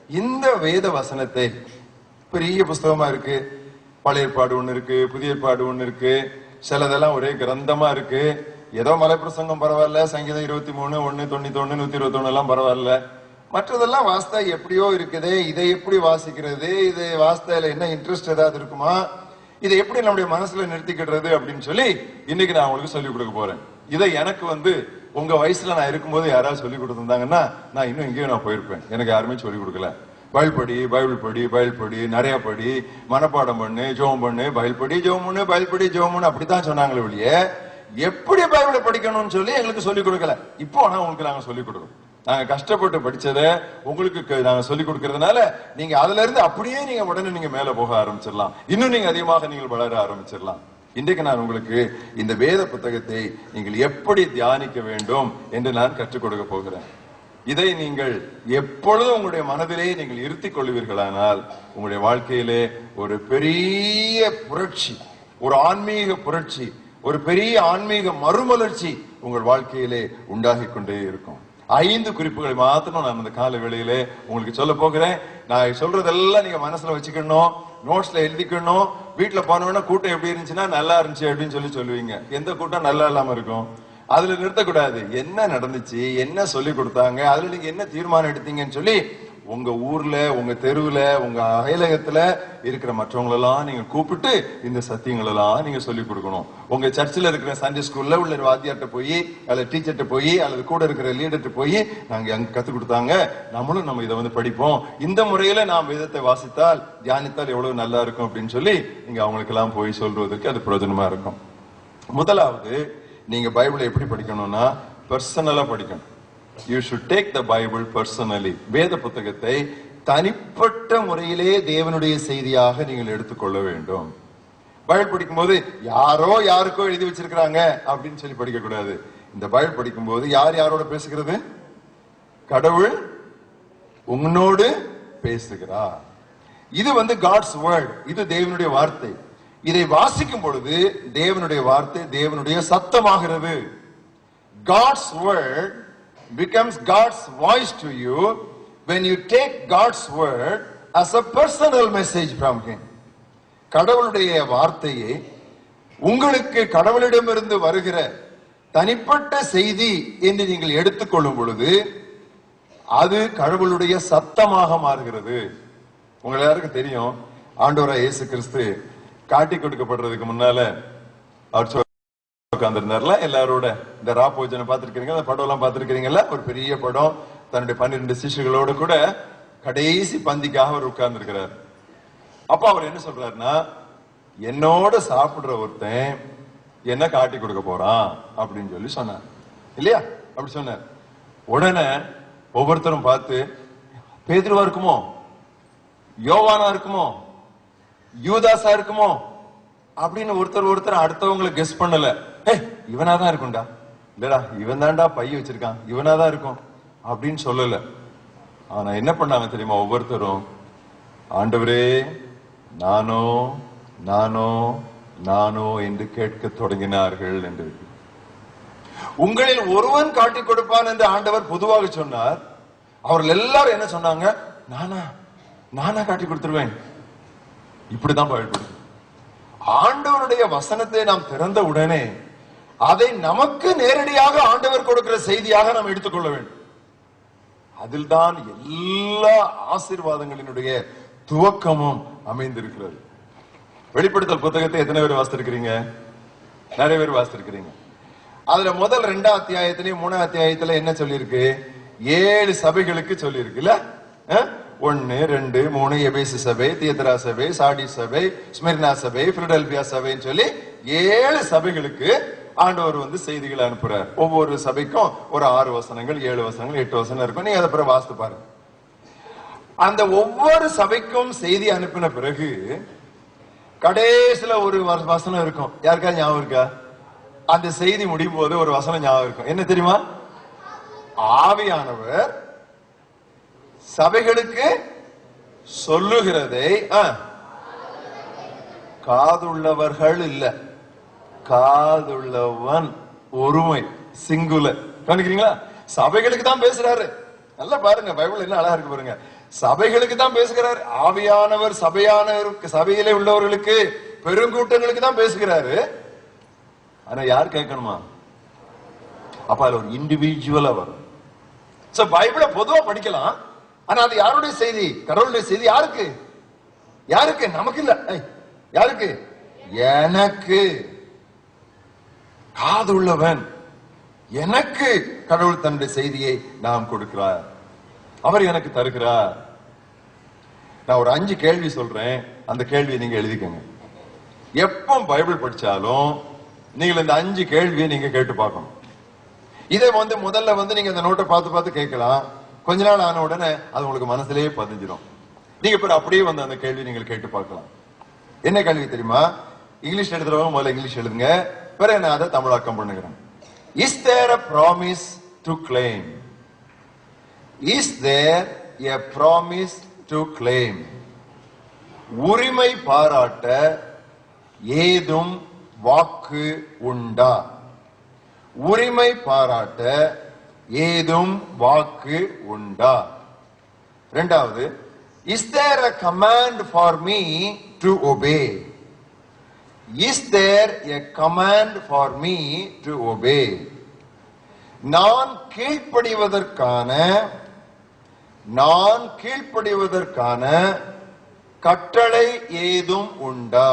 இந்த வேத வசனத்தை, பெரிய புஸ்தகமா இருக்கு, பழைய ஏற்பாடு ஒண்ணு இருக்கு, புதிய ஏற்பாடு ஒண்ணு இருக்கு, சிலதெல்லாம் ஒரே கிரந்தமா இருக்கு. ஏதோ மலைப்பிரசங்கம் பரவாயில்ல, சங்கீதம் 23, 191, 121 எல்லாம் பரவாயில்ல. மற்றதெல்லாம் வாஸ்தா எப்படியோ இருக்குது. இதை எப்படி வாசிக்கிறது, இது வாஸ்தால என்ன இன்ட்ரெஸ்ட் ஏதாவது இருக்குமா, இதை எப்படி நம்முடைய மனசுல நிறுத்திக்கிடுறது அப்படின்னு சொல்லி இன்னைக்கு நான் உங்களுக்கு சொல்லிக் கொடுக்க போறேன். இதை எனக்கு உங்க வயசுல நான் இருக்கும்போது யாராவது சொல்லி கொடுத்திருந்தாங்கன்னா நான் இன்னும் எங்கேயும் நான் போயிருப்பேன். எனக்கு யாருமே சொல்லி கொடுக்கல. பைபிள் படி, பைபிள் படி, பைபிள் படி, நிறைய படி, மனப்பாடம் பண்ணு, ஜெபம் பண்ணு, பைபிள் படி, ஜெபம் பண்ணு, பைபிள் படி, ஜெபம் பண்ணு, அப்படித்தான் சொன்னாங்களே ஒழிய எப்படி பைபிளை படிக்கணும்னு சொல்லி எங்களுக்கு சொல்லிக் கொடுக்கல. இப்போ ஆனா உங்களுக்கு நாங்க சொல்லிக் கொடுக்கணும். நாங்க கஷ்டப்பட்டு படிச்சதை உங்களுக்கு நாங்க சொல்லிக் கொடுக்கறதுனால நீங்க அதுல இருந்து அப்படியே நீங்க உடனே நீங்க மேல போக ஆரம்பிச்சிடலாம். இன்னும் நீங்க அதிகமாக நீங்கள் வளர ஆரம்பிச்சிடலாம். இன்றைக்கு நான் உங்களுக்கு இந்த வேத புத்தகத்தை நீங்கள் எப்படி தியானிக்க வேண்டும் என்று நான் கற்றுக் கொடுக்க போகிறேன். இதை நீங்கள் எப்பொழுதும் உங்களுடைய மனதிலே நீங்கள் இருத்திக் கொள்வீர்களானால் உங்களுடைய வாழ்க்கையிலே ஒரு பெரிய புரட்சி, ஒரு ஆன்மீக புரட்சி, ஒரு பெரிய ஆன்மீக மறுமலர்ச்சி உங்கள் வாழ்க்கையிலே உண்டாகி கொண்டே இருக்கும். 5 குறிப்புகளை மாத்திரம் நான் இந்த கால வேளையிலே உங்களுக்கு சொல்ல போகிறேன். நான் சொல்றதெல்லாம் நீங்க மனசுல வச்சுக்கணும், நோட்ஸ்ல எழுதிக்கணும். வீட்டுல போனோம்னா கூட்டம் எப்படி இருந்துச்சுன்னா நல்லா இருந்துச்சு அப்படின்னு சொல்லுவீங்க. எந்த கூட்டம் நல்லா இல்லாம இருக்கும்? அதுல நிறுத்தக்கூடாது. என்ன நடந்துச்சு, என்ன சொல்லி கொடுத்தாங்க, அதுல நீங்க என்ன தீர்மானம் எடுத்தீங்கன்னு சொல்லி உங்க ஊர்ல, உங்க தெருவுல, உங்க அயலகத்துல இருக்கிற மற்றவங்களெல்லாம் நீங்க கூப்பிட்டு இந்த சத்தியங்கள் எல்லாம் நீங்க சொல்லி கொடுக்கணும். உங்க சர்ச்சில் இருக்கிற சண்டே ஸ்கூல்ல உள்ள வாத்தியார்ட்ட போய், அல்லது டீச்சர்ட்ட போய், அல்லது கூட இருக்கிற லீடர்ட்ட போய் நாங்க அங்க கத்து கொடுத்தாங்க, நம்மளும் நம்ம இதை படிப்போம், இந்த முறையில நாம் வேதத்தை வாசித்தால் தியானித்தால் எவ்வளவு நல்லா இருக்கும் அப்படின்னு சொல்லி நீங்க அவங்களுக்கு எல்லாம் போய் சொல்றதுக்கு அது பிரயோஜனமா இருக்கும். முதலாவது, நீங்க பைபிளை எப்படி படிக்கணும்னா பர்சனலா படிக்கணும். You should take the Bible personally. வேத புத்தகத்தை தனிப்பட்ட முறையிலே தேவனுடைய செய்தியாக நீங்கள் எடுத்துக்கொள்ள வேண்டும். பைபிள் படிக்கும் போது யாரோ யாருக்கோ எழுதி வச்சிருக்கிறாங்க அப்படின்னு சொல்லி படிக்க கூடாது. இந்த பைபிள் படிக்கும் போது யார் யாரோட பேசுகிறது? கடவுள் உன்னோடு பேசுகிறார். இது God's word. இது தேவனுடைய வார்த்தை. இதை வாசிக்கும் பொழுது தேவனுடைய வார்த்தை தேவனுடைய சத்தமாகிறது. God's word becomes God's voice to you when you take God's word as a personal message from him. கடவுளுடைய வார்த்தையை உங்களுக்கு கடவுளிடமிருந்து வருகிற தனிப்பட்ட செய்தி என்று நீங்கள் எடுத்துக்கொள்ளும் பொழுது அது கடவுளுடைய சத்தமாக மாறுகிறது. உங்க எல்லாருக்கும் தெரியும், ஆண்டவராகிய இயேசு கிறிஸ்து காட்டி கொடுக்கப்படுறதுக்கு முன்னால அவர் உட்கார்ந்திருந்தார்ல எல்லாரோட. இந்த ராப்போஜனை பார்த்திருக்கீங்க, அந்த படம் எல்லாம் பார்த்திருக்கீங்கல்ல? ஒரு பெரிய படம். தன்னுடைய 12 சிஷ்யர்களோட கூட கடைசி பந்திக்காக அவர் உட்கார்ந்து இருக்கிறார். அப்ப அவர் என்ன சொல்றாருன்னா, என்னோட சாப்பிடுற ஒருத்தன் என்ன காட்டி கொடுக்க போறான் அப்படின்னு சொல்லி சொன்னார் இல்லையா? அப்படி சொன்னார். உடனே ஒவ்வொருத்தரும் பார்த்து, பேதுருவா இருக்குமோ, யோவானா இருக்குமோ, யூதாசா இருக்குமோ அப்படின்னு ஒருத்தர் அடுத்தவங்களை கெஸ் பண்ணல. இவனாதான் இருக்கும்டா, இல்லடா இவன் தான்டா பைய வச்சிருக்கான், இவனாதான் இருக்கும் அப்படின்னு சொல்லல. ஆனா என்ன பண்ணாங்க தெரியுமா? ஒவ்வொருத்தரும், ஆண்டவரே நானோ நானோ நானோ என்று கேட்க தொடங்கினார்கள் என்று. உங்களில் ஒருவன் காட்டி கொடுப்பான் என்று ஆண்டவர் பொதுவாக சொன்னார். அவர்கள் எல்லாரும் என்ன சொன்னாங்க? நானா காட்டி கொடுத்துருவேன். இப்படிதான் பயன்படுது. ஆண்டவருடைய வசனத்தை நாம் திறந்த உடனே அதை நமக்கு நேரடியாக ஆண்டவர் கொடுக்கிற செய்தியாக நாம் எடுத்துக்கொள்ள வேண்டும். அதில் தான் எல்லா ஆசீர்வாதங்களினுடைய துவக்கமும் அமைந்திருக்கிறது. வெளிப்படுத்தல் புத்தகத்தை எத்தனை பேர் வாசித்திருக்கிறீங்க? நிறைய பேர் வாசித்திருக்கிறீங்க. அதுல முதல் 2 அத்தியாயத்திலையும் 3 அத்தியாயத்துல என்ன சொல்லியிருக்கு? 7 சபைகளுக்கு சொல்லியிருக்குல்ல? 1, 2, 3 எபேசு சபை, தியத்தரா சபை, சாடி சபை, ஸ்மிர்னா சபை, பிலடெல்பியா சபைன்னு சொல்லி 7 சபைகளுக்கு ஆண்டவர் செய்திகளை அனுப்புறார். ஒவ்வொரு சபைக்கும் ஒரு 6 வசனங்கள், 7 வசனங்கள், 8 வசனம் இருக்கும். நீங்க அதை பிறகு வாசித்து பாருங்க. அந்த ஒவ்வொரு சபைக்கும் செய்தி அனுப்பின பிறகு கடைசியில ஒரு வசனம் இருக்கும். யாருக்கா ஞாபகம் இருக்கா? அந்த செய்தி முடியும் போது ஒரு வசனம் ஞாபகம் இருக்கும். என்ன தெரியுமா? ஆவியானவர் சபைகளுக்கு சொல்லுகிறதை காதுள்ளவர்கள் இல்ல, காதுள்ளவன் ஒருமை, சிங்குலர். கவனிக்கிறீங்களா? சபைகளுக்கு தான் பேசுறாரு. நல்லா பாருங்க, பைபிள் என்ன அழகா இருக்கு பாருங்க. சபைகளுக்கு தான் பேசுகிறார். ஆவியானவர் சபையிலே உள்ளவர்களுக்கு, பெருங்கூட்டங்களுக்கு தான் பேசுகிறாரு. ஆனா யார் கேட்கணுமா? அப்ப அதுல ஒரு இண்டிவிஜுவலா வரும். பைபிளை பொதுவா படிக்கலாம், ஆனா அது யாருடைய செய்தி? கடவுளுடைய செய்தி. யாருக்கு? யாருக்கு? நமக்கு இல்ல. யாருக்கு? எனக்கு. காது உள்ளவன், எனக்கு கடவுள் தன்னுடைய செய்தியை நாம் கொடுக்கிறார், அவர் எனக்கு தருகிறார். நான் ஒரு 5 கேள்வி சொல்றேன், அந்த கேள்வியை நீங்க எழுதிக்கங்க. எப்போ பைபிள் படிச்சாலும் நீங்கள் இந்த 5 கேள்வியை நீங்க கேட்டு பார்க்கணும். இதை முதல்ல நீங்க இந்த நோட்டை பார்த்து பார்த்து கேட்கலாம். கொஞ்ச நாள் ஆன உடனே அது உங்களுக்கு மனசுலயே பதிஞ்சிடும். நீங்க அப்படியே அந்த கேள்வி நீங்கள் கேட்டு பார்க்கலாம். என்ன கேள்வி தெரியுமா? இங்கிலீஷ் எழுதுறவங்க முதல்ல இங்கிலீஷ் எழுதுங்க, பிறகு நான் அதை தமிழாக்கம் பண்ணுகிறேன். Is there a promise to claim? Is there a promise to claim? உரிமை பாராட்ட ஏதும் வாக்கு உண்டா? உரிமை பாராட்ட ஏதும் வாக்கு உண்டா? இரண்டாவது, is there a command for me to obey? Is there a command for me to obey? நான் கீழ்ப்படிவதற்கான கட்டளை ஏதும் உண்டா?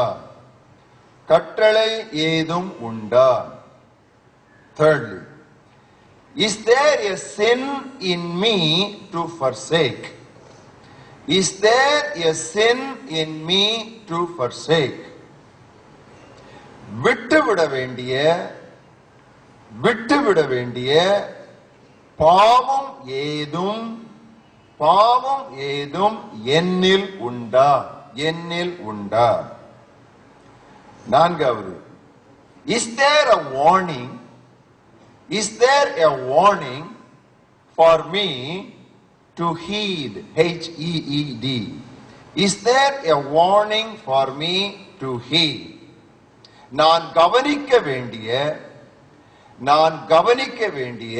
கட்டளை ஏதும் உண்டா? Thirdly, is there a sin in me to forsake? Is there a sin in me to forsake? விட்டுவிட வேண்டிய பாவம் ஏதும் என்னில் உண்டா? நான்காவது, is there a warning for me to heed? H-E-E-D. Is there a warning for me to heed? நான் கவனிக்க வேண்டிய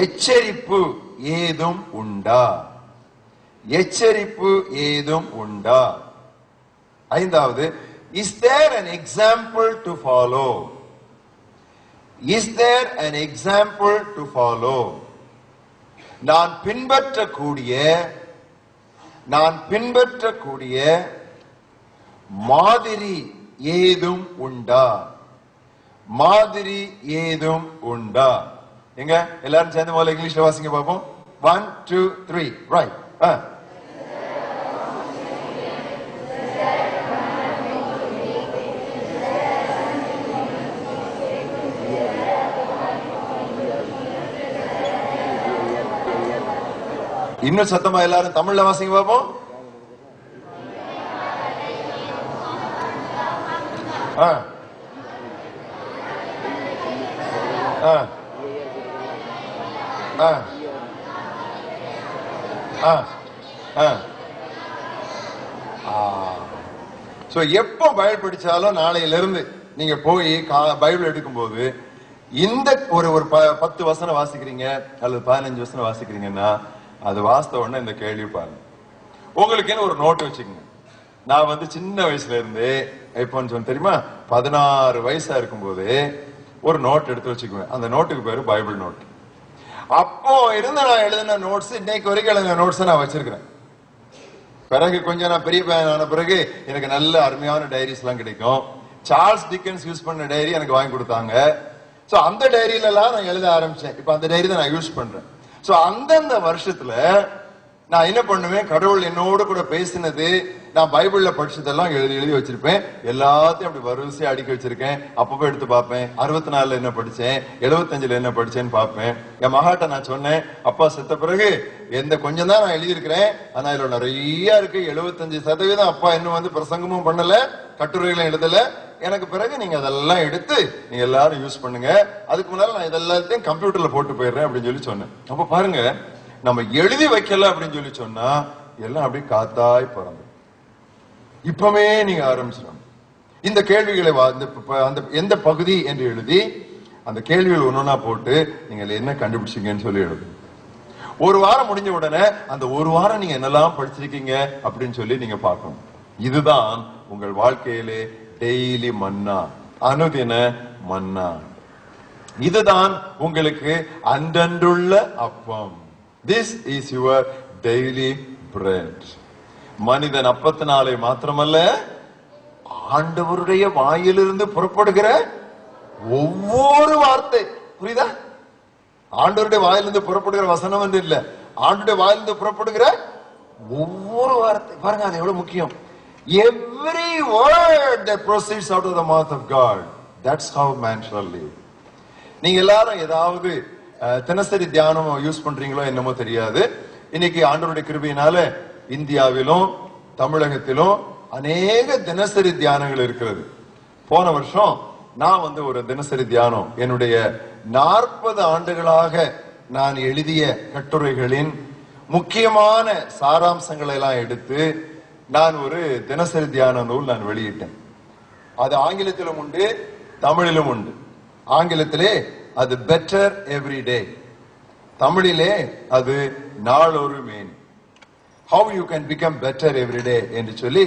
எச்சரிப்பு ஏதும் உண்டா? எச்சரிப்பு ஏதும் உண்டா? ஐந்தாவது, is there an example to follow? Is there an example to follow? நான் பின்பற்றக்கூடிய மாதிரி ஏதும் உண்டா? மாதிரி ஏதும் உண்டா? எங்க எல்லாரும் சேர்ந்து முதல்ல இங்கிலீஷ்ல வாசிங்க பாப்போம். 1 2 3 ரைட். இன்னும் சத்தமா எல்லாரும் தமிழ்ல வாசிங்க பாப்போம். எப்போ பைபிள் படிச்சாலும் நாளையில இருந்து நீங்க போய் பைபிள் எடுக்கும் போது இந்த ஒரு 10 வசனம் வாசிக்கிறீங்க அல்லது 15 வசனம் வாசிக்கிறீங்கன்னா அது வாசித்த உடனே இந்த கேள்வி பாருங்க. உங்களுக்குன்னு ஒரு நோட்டு வச்சுக்கோங்க. நான் சின்ன வயசுல இருந்து எப்போன்னு சொன்ன தெரியுமா, 16 வயசா இருக்கும்போது ஒரு நோட் எடுத்து வச்சுக்குவேன். அந்த நோட்டுக்கு பேரு பைபிள் நோட். அப்போ இருந்து நான் எழுதின நோட்ஸ் இன்னைக்கு வரைக்கும் எழுதின நோட்ஸ் நான் வச்சிருக்கிறேன். பிறகு கொஞ்சம் நான் பெரிய பையனான பிறகு எனக்கு நல்ல அருமையான டைரிஸ் எல்லாம் கிடைக்கும். சார்ல்ஸ் டிக்கன்ஸ் யூஸ் பண்ண டைரி எனக்கு வாங்கி கொடுத்தாங்க. சோ அந்த டைரியில எல்லாம் நான் எழுத ஆரம்பிச்சேன். இப்ப அந்த டைரி தான் நான் யூஸ் பண்றேன். சோ அந்தந்த வருஷத்துல நான் என்ன பண்ணுவேன், கடவுள் என்னோடு கூட பேசினது, நான் பைபிள்ல படிச்சதெல்லாம் எழுதி வச்சிருப்பேன். எல்லாத்தையும் அப்படி வரிசையா அடுக்கி வச்சிருக்கேன். அப்பப்போ எடுத்து பார்ப்பேன். 64 என்ன படிச்சேன், 75 என்ன படிச்சேன்னு பார்ப்பேன். என் மகாட்ட நான் சொன்னேன், அப்பா செத்த பிறகு கொஞ்சம் தான் நான் எழுதியிருக்கிறேன், ஆனா இதுல நிறைய இருக்கு. 75% அப்பா இன்னும் பிரசங்கமும் பண்ணல, கட்டுரைகளும் எழுதல. எனக்கு பிறகு நீங்க அதெல்லாம் எடுத்து நீங்க எல்லாரும் யூஸ் பண்ணுங்க. அதுக்கு முன்னால நான் இதெல்லாத்தையும் கம்ப்யூட்டர்ல போட்டு போயிடுறேன் அப்படின்னு சொல்லி சொன்னேன். அப்ப பாருங்க, நம்ம எழுதி வைக்கல அப்படின்னு சொல்லி சொன்னா எல்லாம் அப்படியே காத்தாய் பறந்து. இப்பவே நீங்க ஆரம்பிச்சிடும். இந்த கேள்விகளை எந்த பகுதி என்று எழுதி அந்த கேள்விகள் ஒன்னொன்னா போட்டு நீங்க என்ன கண்டுபிடிச்சீங்கன்னு சொல்லி எழுதுங்க. ஒரு வாரம் முடிஞ்ச உடனே அந்த ஒரு வாரம் நீங்க என்னெல்லாம் படிச்சிருக்கீங்க அப்படின்னு சொல்லி நீங்க பார்க்கணும். இதுதான் உங்கள் வாழ்க்கையிலே டெய்லி மன்னா, அனுதின மன்னா. இதுதான் உங்களுக்கு அன்றன்றுள்ள அப்பம். This is your daily bread. மனிதன் அப்பத்தினாலே மாத்திரமல்ல, ஆண்டவருடைய வாயிலிருந்து புறப்படுகிற ஒவ்வொரு வார்த்தை. புரியுதா? ஆண்டவருடைய வாயிலிருந்து புறப்படுகிற வசனம் என்று இல்ல, ஆண்டவருடைய வாயிலிருந்து புறப்படுகிற ஒவ்வொரு வார்த்தை. பாருங்க, அது எவ்வளவு முக்கியம். Every word that proceeds out of the mouth of God, that's how man shall live. நீங்க எல்லாரும் ஏதாவது தினசரி தியானம் யூஸ் பண்றீங்களோ என்னமோ தெரியாது. இன்னைக்கு ஆண்டவருடைய கிருபையினால இந்தியாவிலும் தமிழகத்திலும் அநேக தினசரி தியானங்கள் இருக்கிறது. போன வருஷம் நான் ஒரு தினசரி தியானம், என்னுடைய 40 ஆண்டுகளாக நான் எழுதிய கட்டுரைகளின் முக்கியமான சாராம்சங்களை எல்லாம் எடுத்து நான் ஒரு தினசரி தியான நூல் நான் வெளியிட்டேன். அது ஆங்கிலத்திலும் உண்டு, தமிழிலும் உண்டு. ஆங்கிலத்திலே அது பெட்டர் எவ்ரி டே, தமிழிலே அது நாளொரு மேனி, how you can become better every day என்று சொல்லி.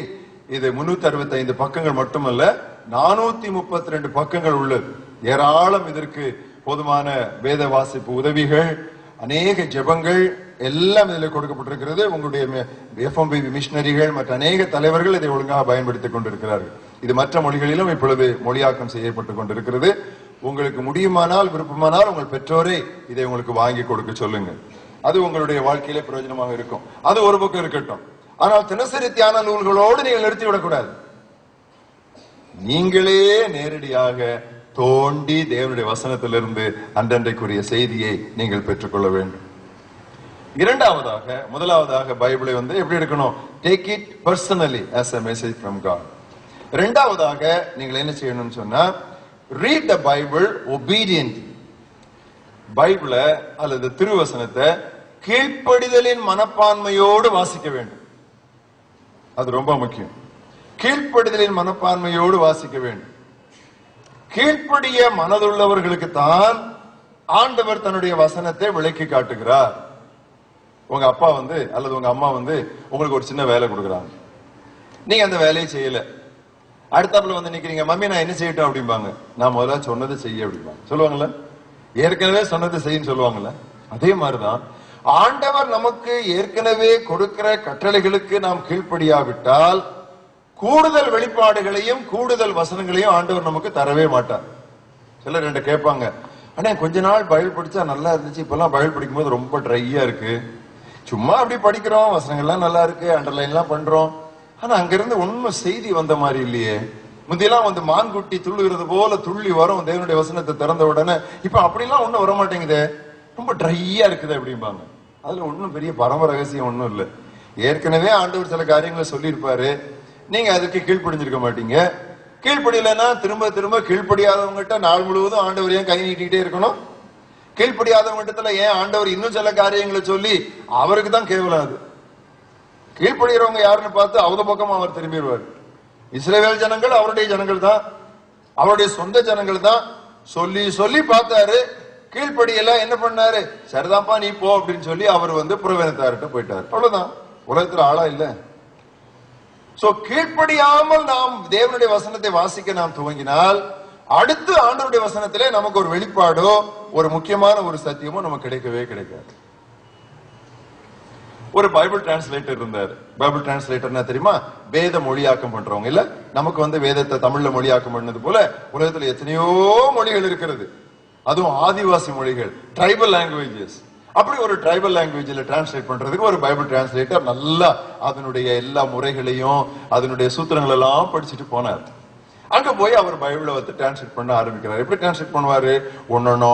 இது 365 பக்கங்கள் மட்டுமல்ல, 432 பக்கங்கள் உள்ளது. ஏராளம் இதற்கு போதுமான வேத வாசிப்பு உதவிகள், அநேக ஜெபங்கள் எல்லாம் இதில் கொடுக்கப்பட்டிருக்கிறது. உங்களுடைய FMB மிஷனரிகள் மற்ற அநேக தலைவர்கள் இதை ஒழுங்காக பயன்படுத்திக் கொண்டிருக்கிறார்கள். இது மற்ற மொழிகளிலும் இப்பொழுது மொழியாக்கம் செய்யப்பட்டுக் கொண்டிருக்கிறது. உங்களுக்கு முடியுமானால், விருப்பமானால் உங்கள் பெற்றோரை இதை உங்களுக்கு வாங்கி கொடுக்க சொல்லுங்க. அது உங்களுடைய வாழ்க்கையிலே பிரயோஜனமாக இருக்கும். அது ஒரு பக்கம் இருக்கட்டும். ஆனால் தினசரி தியான நூல்களோடு நீங்கள் நிறுத்திவிடக்கூடாது. நீங்களே நேரடியாக தோண்டி தேவனுடைய வசனத்திலிருந்து அன்றன்றைக்குரிய செய்தியை நீங்கள் பெற்றுக்கொள்ள வேண்டும். இரண்டாவதாக, முதலாவதாக பைபிளை எப்படி எடுக்கணும்? Take it personally as a message from God. இரண்டாவதாக நீங்கள் என்ன செய்யணும்னு சொன்னா, ரீட் த பைபிள் obediently. பைபிளை அல்லது திருவசனத்தை கீழ்ப்படிதலின் மனப்பான்மையோடு வாசிக்க வேண்டும். அது ரொம்ப முக்கியம். கீழ்ப்படிதலின் மனப்பான்மையோடு வாசிக்க வேண்டும். கீழ்ப்படிய மனதுள்ளவர்களுக்கு தான் ஆண்டவர் தன்னுடைய வசனத்தை விளக்கி காட்டுகிறார். உங்க அப்பா அல்லது உங்க அம்மா உங்களுக்கு ஒரு சின்ன வேலை கொடுக்குறாங்க, நீங்க அந்த வேலையை செய்யல. அடுத்தாப்புல நிக்கிறீங்க, மம்மி நான் என்ன செய்யட்டும் அப்படிம்பாங்க. நான் முதல்ல சொன்னதை செய்ய அப்படிம்பாங்க. சொல்லுவாங்கல்ல, ஏற்கனவே சொன்னதை செய்யன்னு சொல்லுவாங்கல்ல. அதே மாதிரிதான் ஆண்டவர் நமக்கு ஏற்கனவே கொடுக்கிற கட்டளைகளுக்கு நாம் கீழ்ப்படியாவிட்டால் கூடுதல் வெளிப்பாடுகளையும் கூடுதல் வசனங்களையும் ஆண்டவர் நமக்கு தரவே மாட்டார். சிலர் என்கிட்ட கேட்பாங்க, ஆனா கொஞ்ச நாள் பைபிள் படிச்சா நல்லா இருந்துச்சு, இப்பெல்லாம் பைபிள் படிக்கும் போது ரொம்ப ட்ரையா இருக்கு. சும்மா அப்படி படிக்கிறோம், வசனங்கள்லாம் நல்லா இருக்கு, அண்டர்லைன் எல்லாம் பண்றோம், ஆனா அங்கிருந்து ஒன்னும் செய்தி வந்த மாதிரி இல்லையே. முந்தியெல்லாம் மான்குட்டி துள்ளுகிறது போல துள்ளி வரும் தேவனுடைய வசனத்தை திறந்த உடனே. இப்ப அப்படிலாம் ஒண்ணும் வர மாட்டேங்குது, ரொம்ப ட்ரையா இருக்குது அப்படிம்பாங்க. அதுல ஒன்னும் பெரிய பரம ரகசியம் ஒன்னும் இல்லை. ஏற்கனவே ஆண்டவர் சில காரியங்களை சொல்லியிருப்பாரு, நீங்க அதுக்கு கீழ்ப்படிஞ்சிருக்க மாட்டீங்க. கீழ்ப்படியலன்னா திரும்ப திரும்ப கீழ்ப்படியாதவங்ககிட்ட நாள் முழுவதும் ஆண்டவர் ஏன் கை நீட்டிக்கிட்டே இருக்கணும்? கீழ்ப்படியாதவங்கிட்ட ஏன் ஆண்டவர் இன்னும் சில காரியங்களை சொல்லி அவருக்கு தான் கேவலம். அது கீழ்ப்படுகிறவங்க யாருன்னு பார்த்து அவங்க பக்கம் அவர் திரும்பிடுவார். இஸ்ரவேல் ஜனங்கள் அவருடைய ஜனங்கள் தான், அவருடைய சொந்த ஜனங்கள் தான். சொல்லி சொல்லி பார்த்தாரு, கீழ்ப்படியல. என்ன பண்ணாரு? சரிதான்ப்பா நீ போ அப்படின்னு சொல்லி அவர் புறவேனத்தார்கிட்ட போயிட்டாரு. அவ்வளவுதான். உலகத்துல ஆளா இல்ல. சோ கீழ்ப்படியாமல் நாம் தேவனுடைய வசனத்தை வாசிக்க நாம் துவங்கினால் அடுத்து ஆண்டவருடைய வசனத்திலே நமக்கு ஒரு வெளிப்பாடோ ஒரு முக்கியமான ஒரு சத்தியமோ நமக்கு கிடைக்கவே கிடைக்காது. ஒரு பைபிள் டிரான்ஸ்லேட்டர் இருந்தார். பைபிள் டிரான்ஸ்லேட்டர்னா தெரியுமா? வேத மொழியாக்கம் பண்றவங்க இல்ல. நமக்கு வேதத்தை தமிழ்ல மொழியாக்கம் பண்ணது போல உலகத்துல எத்தனையோ மொழிகள் இருக்கிறது, அதுவும் ஆதிவாசி மொழிகள், ட்ரைபல் லாங்குவேஜஸ். அப்படி ஒரு ட்ரைபல் லாங்குவேஜ்ல டிரான்ஸ்லேட் பண்றதுக்கு ஒரு பைபிள் டிரான்ஸ்லேட்டர் நல்லா அதனுடைய எல்லா முறைகளையும் அதனுடைய சூத்திரங்கள் எல்லாம் படிச்சுட்டு போனார். அங்க போய் அவர் பைபிளை டிரான்ஸ்லேட் பண்ண ஆரம்பிக்கிறார். எப்படி டிரான்ஸ்லேட் பண்ணுவாரு? ஒன்னொன்னா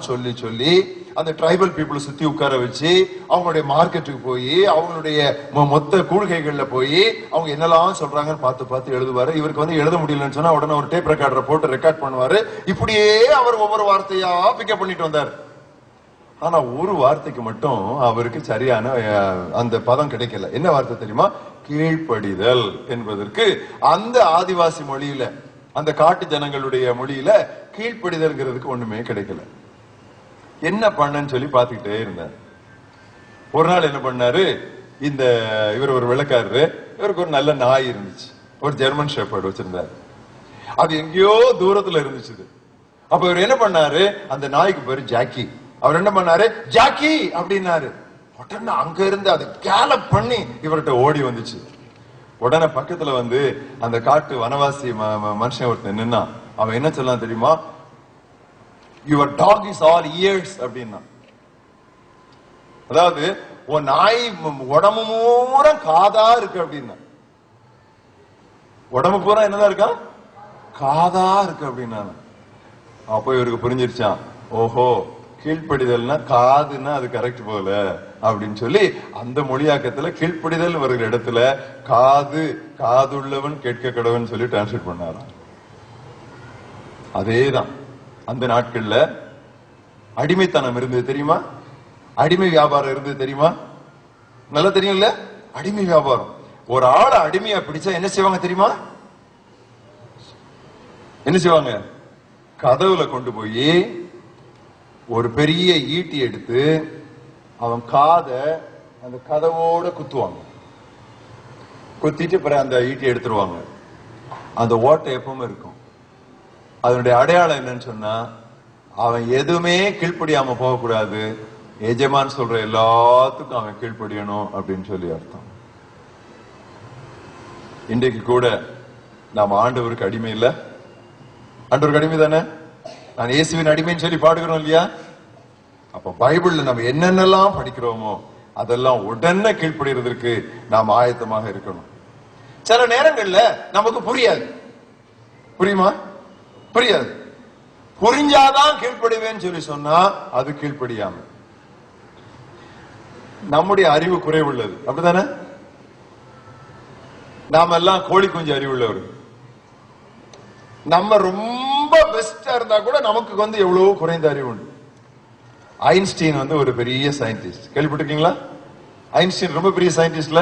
சொல்லி சொல்லி அந்த ட்ரைபல் பீப்புளை சுத்தி உட்கார வச்சு அவங்களுடைய மார்க்கெட்டுக்கு போய் அவங்களுடைய மொத்த கூடுகைகள்ல போய் அவங்க என்னெல்லாம் சொல்றாங்கன்னு பார்த்து பார்த்து எழுதுவாரு. இவருக்கு எழுத முடியலன்னு சொன்னா உடனே ஒரு டேப் ரெக்கார்டரை போட்டு ரெக்கார்ட் பண்ணுவாரு. இப்படியே அவர் ஒவ்வொரு வார்த்தையா பிக்கப் பண்ணிட்டு வந்தார். ஆனா ஒரு வார்த்தைக்கு மட்டும் அவருக்கு சரியான அந்த பதம் கிடைக்கல. என்ன வார்த்தை தெரியுமா? கீழ்ப்படிதல் என்பதற்கு அந்த ஆதிவாசி மொழியில, அந்த காட்டு ஜனங்களுடைய மொழியில கீழ்ப்படிதல்ங்கிறதுக்கு ஒண்ணுமே கிடைக்கல. என்ன பண்ணன்னு சொல்லி பாத்துக்கிட்டே இருந்தார். ஒரு நாள் என்ன பண்ணாரு, இந்த இவர் ஒரு விளக்காரரு, இவருக்கு ஒரு நல்ல நாய் இருந்துச்சு, ஒரு ஜெர்மன் ஷெப்பர்ட் வச்சிருந்தாரு. அது எங்கேயோ தூரத்துல இருந்துச்சு. அப்ப இவர் என்ன பண்ணாரு, அந்த நாய்க்கு பேரு ஜாக்கி. அவர் என்ன பண்ணாரு, ஜாக்கி அப்படின்னாரு. உடனே அங்க இருந்து அது கேலப் பண்ணி இவர்கிட்ட ஓடி வந்துச்சு. உடனே பக்கத்துல வந்து அந்த காட்டு வனவாசி மனுஷன் ஒருத்தன் நின்னா. அவன் என்ன சொல்லலாம் தெரியுமா, your talk is all ears அப்படின்னா. அதாவது உன் நாய் உடம்பு பூரா காதா இருக்கு அப்படின்னா. உடம்பு பூரா என்னதான் இருக்கா, காதா இருக்கு அப்படின்னா. அப்போ இவருக்கு புரிஞ்சிருச்சான், ஓஹோ கீழ்ப்படிதல்னா காதுன்னா அது கரெக்ட் போல அப்படின்னு சொல்லி அந்த மொழியாக்கத்துல கீழ்ப்படிதல் வருகிற இடத்துல காது, காதுள்ளவன் கேட்க கடவன் சொல்லி டிரான்ஸ்லேட் பண்ணாராம். அதேதான் அந்த நாட்கள்ல அடிமைத்தனம் இருந்தது தெரியுமா, அடிமை வியாபாரம் இருந்தது தெரியுமா, நல்லா தெரியும்ல. அடிமை வியாபாரம், ஒரு ஆளை அடிமையா பிடிச்சா என்ன செய்வாங்க தெரியுமா, என்ன செய்வாங்க, கதவுல கொண்டு போய் ஒரு பெரிய ஈட்டி எடுத்து அவன் காத அந்த கதவோட குத்துவாங்க. குத்திட்டு பிறகு அந்த ஈட்டி எடுத்துருவாங்க. அந்த ஓட்டை எப்பவுமே இருக்கும். அதனுடைய அடையாளம் என்னன்னு சொன்னா, அவன் எதுவுமே கீழ்ப்படியாம போகக்கூடாது, எஜமான் சொல்ற எல்லாத்துக்கும் அவன் கீழ்ப்படியணும் அப்படின்னு சொல்லி அர்த்தம். இன்றைக்கு கூட நாம் ஆண்டவருக்கு அடிமை இல்ல, ஆண்டவருக்கு அடிமை தானே. நான் இயேசுவின் அடிமைன்னு சொல்லி பாடுகிறோம் இல்லையா. அப்ப பைபிள்ல நம்ம என்னென்னலாம் படிக்கிறோமோ அதெல்லாம் உடனே கீழ்ப்படுகிறதுக்கு நாம் ஆயத்தமாக இருக்கணும். சில நேரங்கள்ல நமக்கு புரியாது, புரியுமா, புரியாது. புரிஞ்சாதான் கீழ்ப்படிவேன்னு சொல்லி சொன்னா அது கீழ்ப்படியாம. நம்முடைய அறிவு குறைவுள்ளது, அப்படித்தானே. நாம எல்லாம் கோழி குஞ்சு அறிவுள்ளவர்கள். நம்ம ரொம்ப பெஸ்டா இருந்தா கூட நமக்கு வந்து எவ்வளவு குறைந்த அறிவு உண்டு. ஐன்ஸ்டீன் வந்து ஒரு பெரிய சயின்டிஸ்ட், கேள்விப்பட்டிருக்கீங்களா? ஐன்ஸ்டீன் ரொம்ப பெரிய சயின்டிஸ்ட்ல.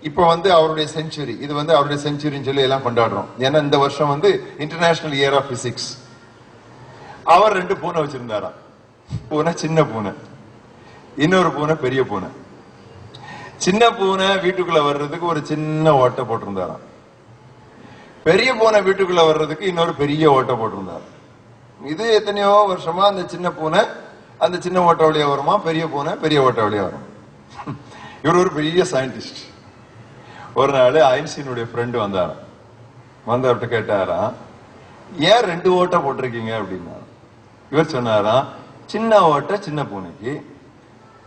இப்ப வந்து அவருடைய செஞ்சுரி, இது வந்து அவருடைய செஞ்சுரின்னு சொல்லி எல்லாம் கொண்டாடுறோம். ஏன்னா இந்த வருஷம் வந்து இன்டர்நேஷனல் இயர் ஆஃப் பிசிக்ஸ். அவர் 2 பூனை வச்சிருந்தாராம். பூனை சின்ன பூனை, இன்னொரு பூனை பெரிய பூனை. சின்ன பூனை வீட்டுக்குள்ள வர்றதுக்கு ஒரு சின்ன ஓட்டை போட்டிருந்தாராம். பெரிய பூனை வீட்டுக்குள்ள வர்றதுக்கு இன்னொரு பெரிய ஓட்டை போட்டிருந்தார். இது எத்தனையோ வருஷமா அந்த சின்ன பூனை அந்த சின்ன ஓட்ட வழியா வருமா, பெரிய பூனை பெரிய ஓட்ட வழியா வரும். இவர் ஒரு பெரிய சயின்டிஸ்ட். ஒரு நாள் ஐன்ஸ்டீனுடைய ஃப்ரெண்டு வந்தாராம். வந்து அவர்கிட்ட கேட்டாராம், ஏன் 2 ஓட்டை போட்டிருக்கீங்க அப்படின்னா. இவர் சொன்னாராம், சின்ன ஓட்டை சின்ன பூனைக்கு,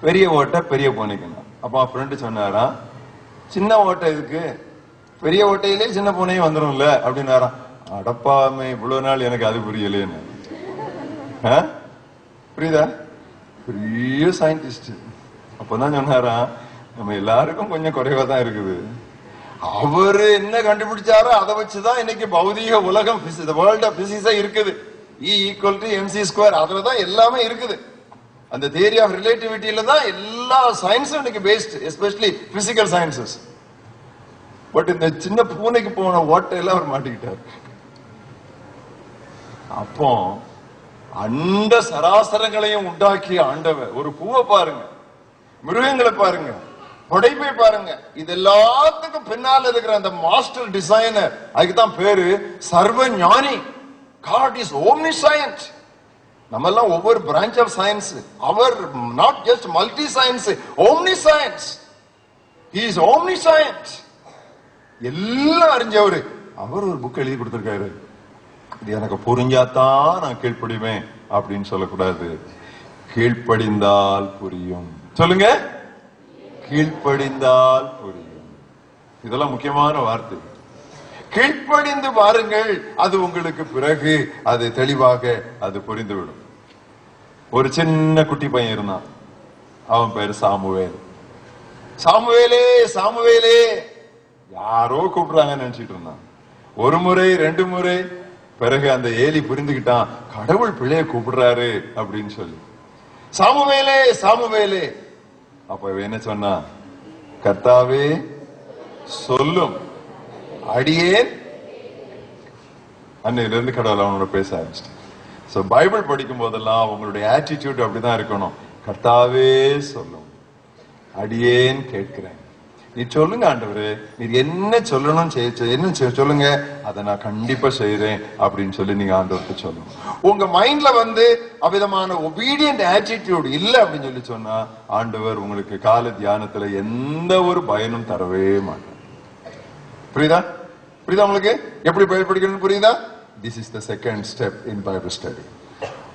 பெரிய ஓட்டை பெரிய பூனைக்கு. அப்ப ஃப்ரெண்டு சொன்னாராம், சின்ன ஓட்டை இதுக்கு, பெரிய ஓட்டையிலே சின்ன பூனையும் வந்துடும்ல அப்படின்னாராம். அடப்பாமே, இவ்வளவு நாள் எனக்கு அது புரியலேன்னு. புரியுதா? பெரிய சயின்டிஸ்ட். அப்பதான் சொன்னாராம், நம்ம எல்லாருக்கும் கொஞ்சம் குறைவா தான் இருக்குது. அவரு என்ன கண்டுபிடிச்சாரோ அதை வச்சுதான் இன்னைக்கு பௌதீக உலகம், வேர்ல்ட் ஆஃப் பிசிக்ஸா இருக்குது. E = mc², அதுலதான் எல்லாமே இருக்குது. அந்த தியரி ஆஃப் ரிலேட்டிவிட்டியில தான் எல்லா சயின்ஸும் இன்னைக்கு based, especially physical sciences. But இந்த சின்ன பூனைக்கு போன ஓட்டையெல்லாம் அவர் மாட்டிக்கிட்டார். அப்போ அண்ட சராசரங்களையும் உண்டாக்கிய ஆண்டவர், ஒரு பூவை பாருங்க, மிருகங்களை பாருங்க, படைப்பை பாருங்க, இது எல்லாத்துக்கும் பின்னால இருக்கிற அந்த மாஸ்டர் டிசைனர், அதுக்குதான் பேரு சர்வ ஞானி. God is omniscient. நம்ம எல்லாம் ஒவ்வொரு பிரான்ச் ஆஃப் சயின்ஸ், அவர் not just multi science, omniscience. He is omniscient. எல்லாம் அறிஞ்சவரு. அவர் ஒரு புக் எழுதி கொடுத்திருக்காரு. இது எனக்கு புரிஞ்சாதான் நான் கீழ்ப்படிவேன் அப்படின்னு சொல்லக்கூடாது. கீழ்ப்படிந்தால் புரியும். சொல்லுங்க, கீழ்ப்படிந்தால் புரியும். இதெல்லாம் முக்கியமான வார்த்தை. கீழ்ப்படிந்து பாருங்கள், அது உங்களுக்கு பிறகு அது தெளிவாக அது புரிந்துவிடும். ஒரு சின்ன குட்டி பையன் இருந்தான், அவன் பேரு சாமுவேல். சாமுவேலே சாமுவேலே, யாரோ கூப்பிடுறாங்கன்னு நினைச்சிட்டு இருந்தான். ஒரு முறை 2 முறை, பிறகு அந்த ஏலி புரிந்துகிட்டான், கடவுள் பிள்ளைய கூப்பிடுறாரு அப்படின்னு சொல்லி. சாமுவேலே சாமுவேலே. அப்ப என்ன சொன்னா, கர்த்தாவே சொல்லும், அடியேன். அன்னையில இருந்து கடவுள் அவனோட பேச ஆரம்பிச்சிட்டேன். சோ பைபிள் படிக்கும் போதெல்லாம் உங்களுடைய ஆட்டிடியூட் அப்படிதான் இருக்கணும். கர்த்தாவே சொல்லும், அடியேன் கேட்கிறேன். நீ சொல்லுங்க ஆண்டவரே, நீர் என்ன சொல்லணும் என்ன சொல்லுங்க, அதை நான் கண்டிப்பா செய்யறேன் அப்படின்னு சொல்லி நீங்க ஆண்டவருக்கு சொல்லணும். உங்க மைண்ட்ல அவ்விதமான ஒபீடியன்ட் ஆட்டிடியூட் இல்ல அப்படின்னு சொல்லி சொன்னா ஆண்டவர் உங்களுக்கு கால தியானத்துல எந்த ஒரு பயனும் தரவே மாட்டார். புரியுதா? புரியுதா உங்களுக்கு? எப்படி பைபிள் படிக்கணும்னு புரியுதா? This is the second step in Bible study.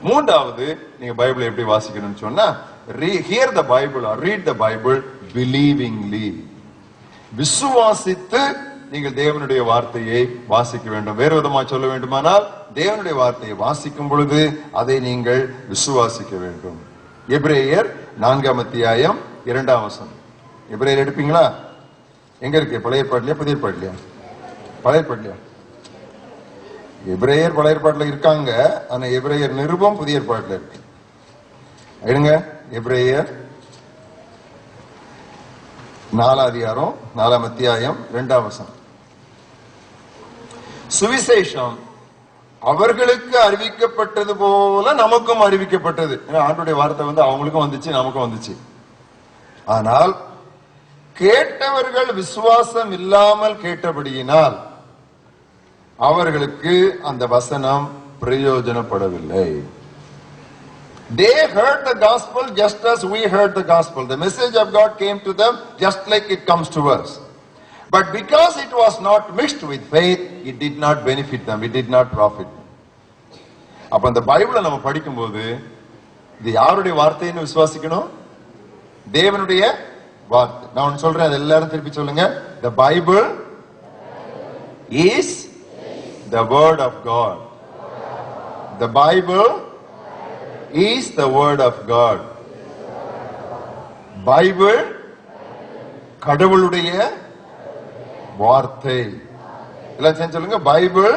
மூன்றாவது, நீங்க பைபிளை எப்படி வாசிக்கணும்னு சொன்னா, hear the Bible or read the Bible believingly. விசுவாசித்து நீங்கள் தேவனுடைய வார்த்தையை வாசிக்க வேண்டும். வேறு விதமா சொல்ல வேண்டுமானால், தேவனுடைய வார்த்தையை வாசிக்கும் பொழுது அதை நீங்கள் விசுவாசிக்க வேண்டும். எபிரேயர் 4ஆம் அத்தியாயம் 2ஆம் வசனம். எபிரேயர் எடுப்பீங்களா? எங்க இருக்கு? பழைய ஏற்பாடுலயா புதிய ஏற்பாடுலயா? பழைய ஏற்பாடுலயா? எபிரேயர் பழைய ஏற்பாடுல இருக்காங்க, ஆனா எபிரேயர் நிருபம் புதிய ஏற்பாடுல இருக்கு. எடுங்க எபிரேயர் 4ஆம் அதிகாரம் 4ஆம் அத்தியாயம் 2ஆம் வசனம். சுவிசேஷம் அவர்களுக்கு அறிவிக்கப்பட்டது போல நமக்கும் அறிவிக்கப்பட்டது. ஆண்டவருடைய வார்த்தை அவங்களுக்கும் வந்துச்சு, நமக்கும் வந்துச்சு. ஆனால் கேட்டவர்கள் விசுவாசம் இல்லாமல் கேட்டபடியினால் அவர்களுக்கு அந்த வசனம் பிரயோஜனப்படவில்லை. They heard the gospel just as we heard the gospel. The message of God came to them just like it comes to us. But because it was not mixed with faith, it did not benefit them. It did not profit them. அப்ப அந்த பைபிளை நம்ம படிக்கும்போது இது யாருடைய வார்த்தைன்னு விசுவாசிக்கணும்? தேவனுடைய வார்த்தை. நான் சொல்றேன், அது எல்லாரும் திருப்பி சொல்லுங்க. The Bible is the word of God. The Bible is the word of God. Bible கடவுளுடைய வார்த்தை. எல்லாம் சேர்ந்து சொல்லுங்க. பைபிள்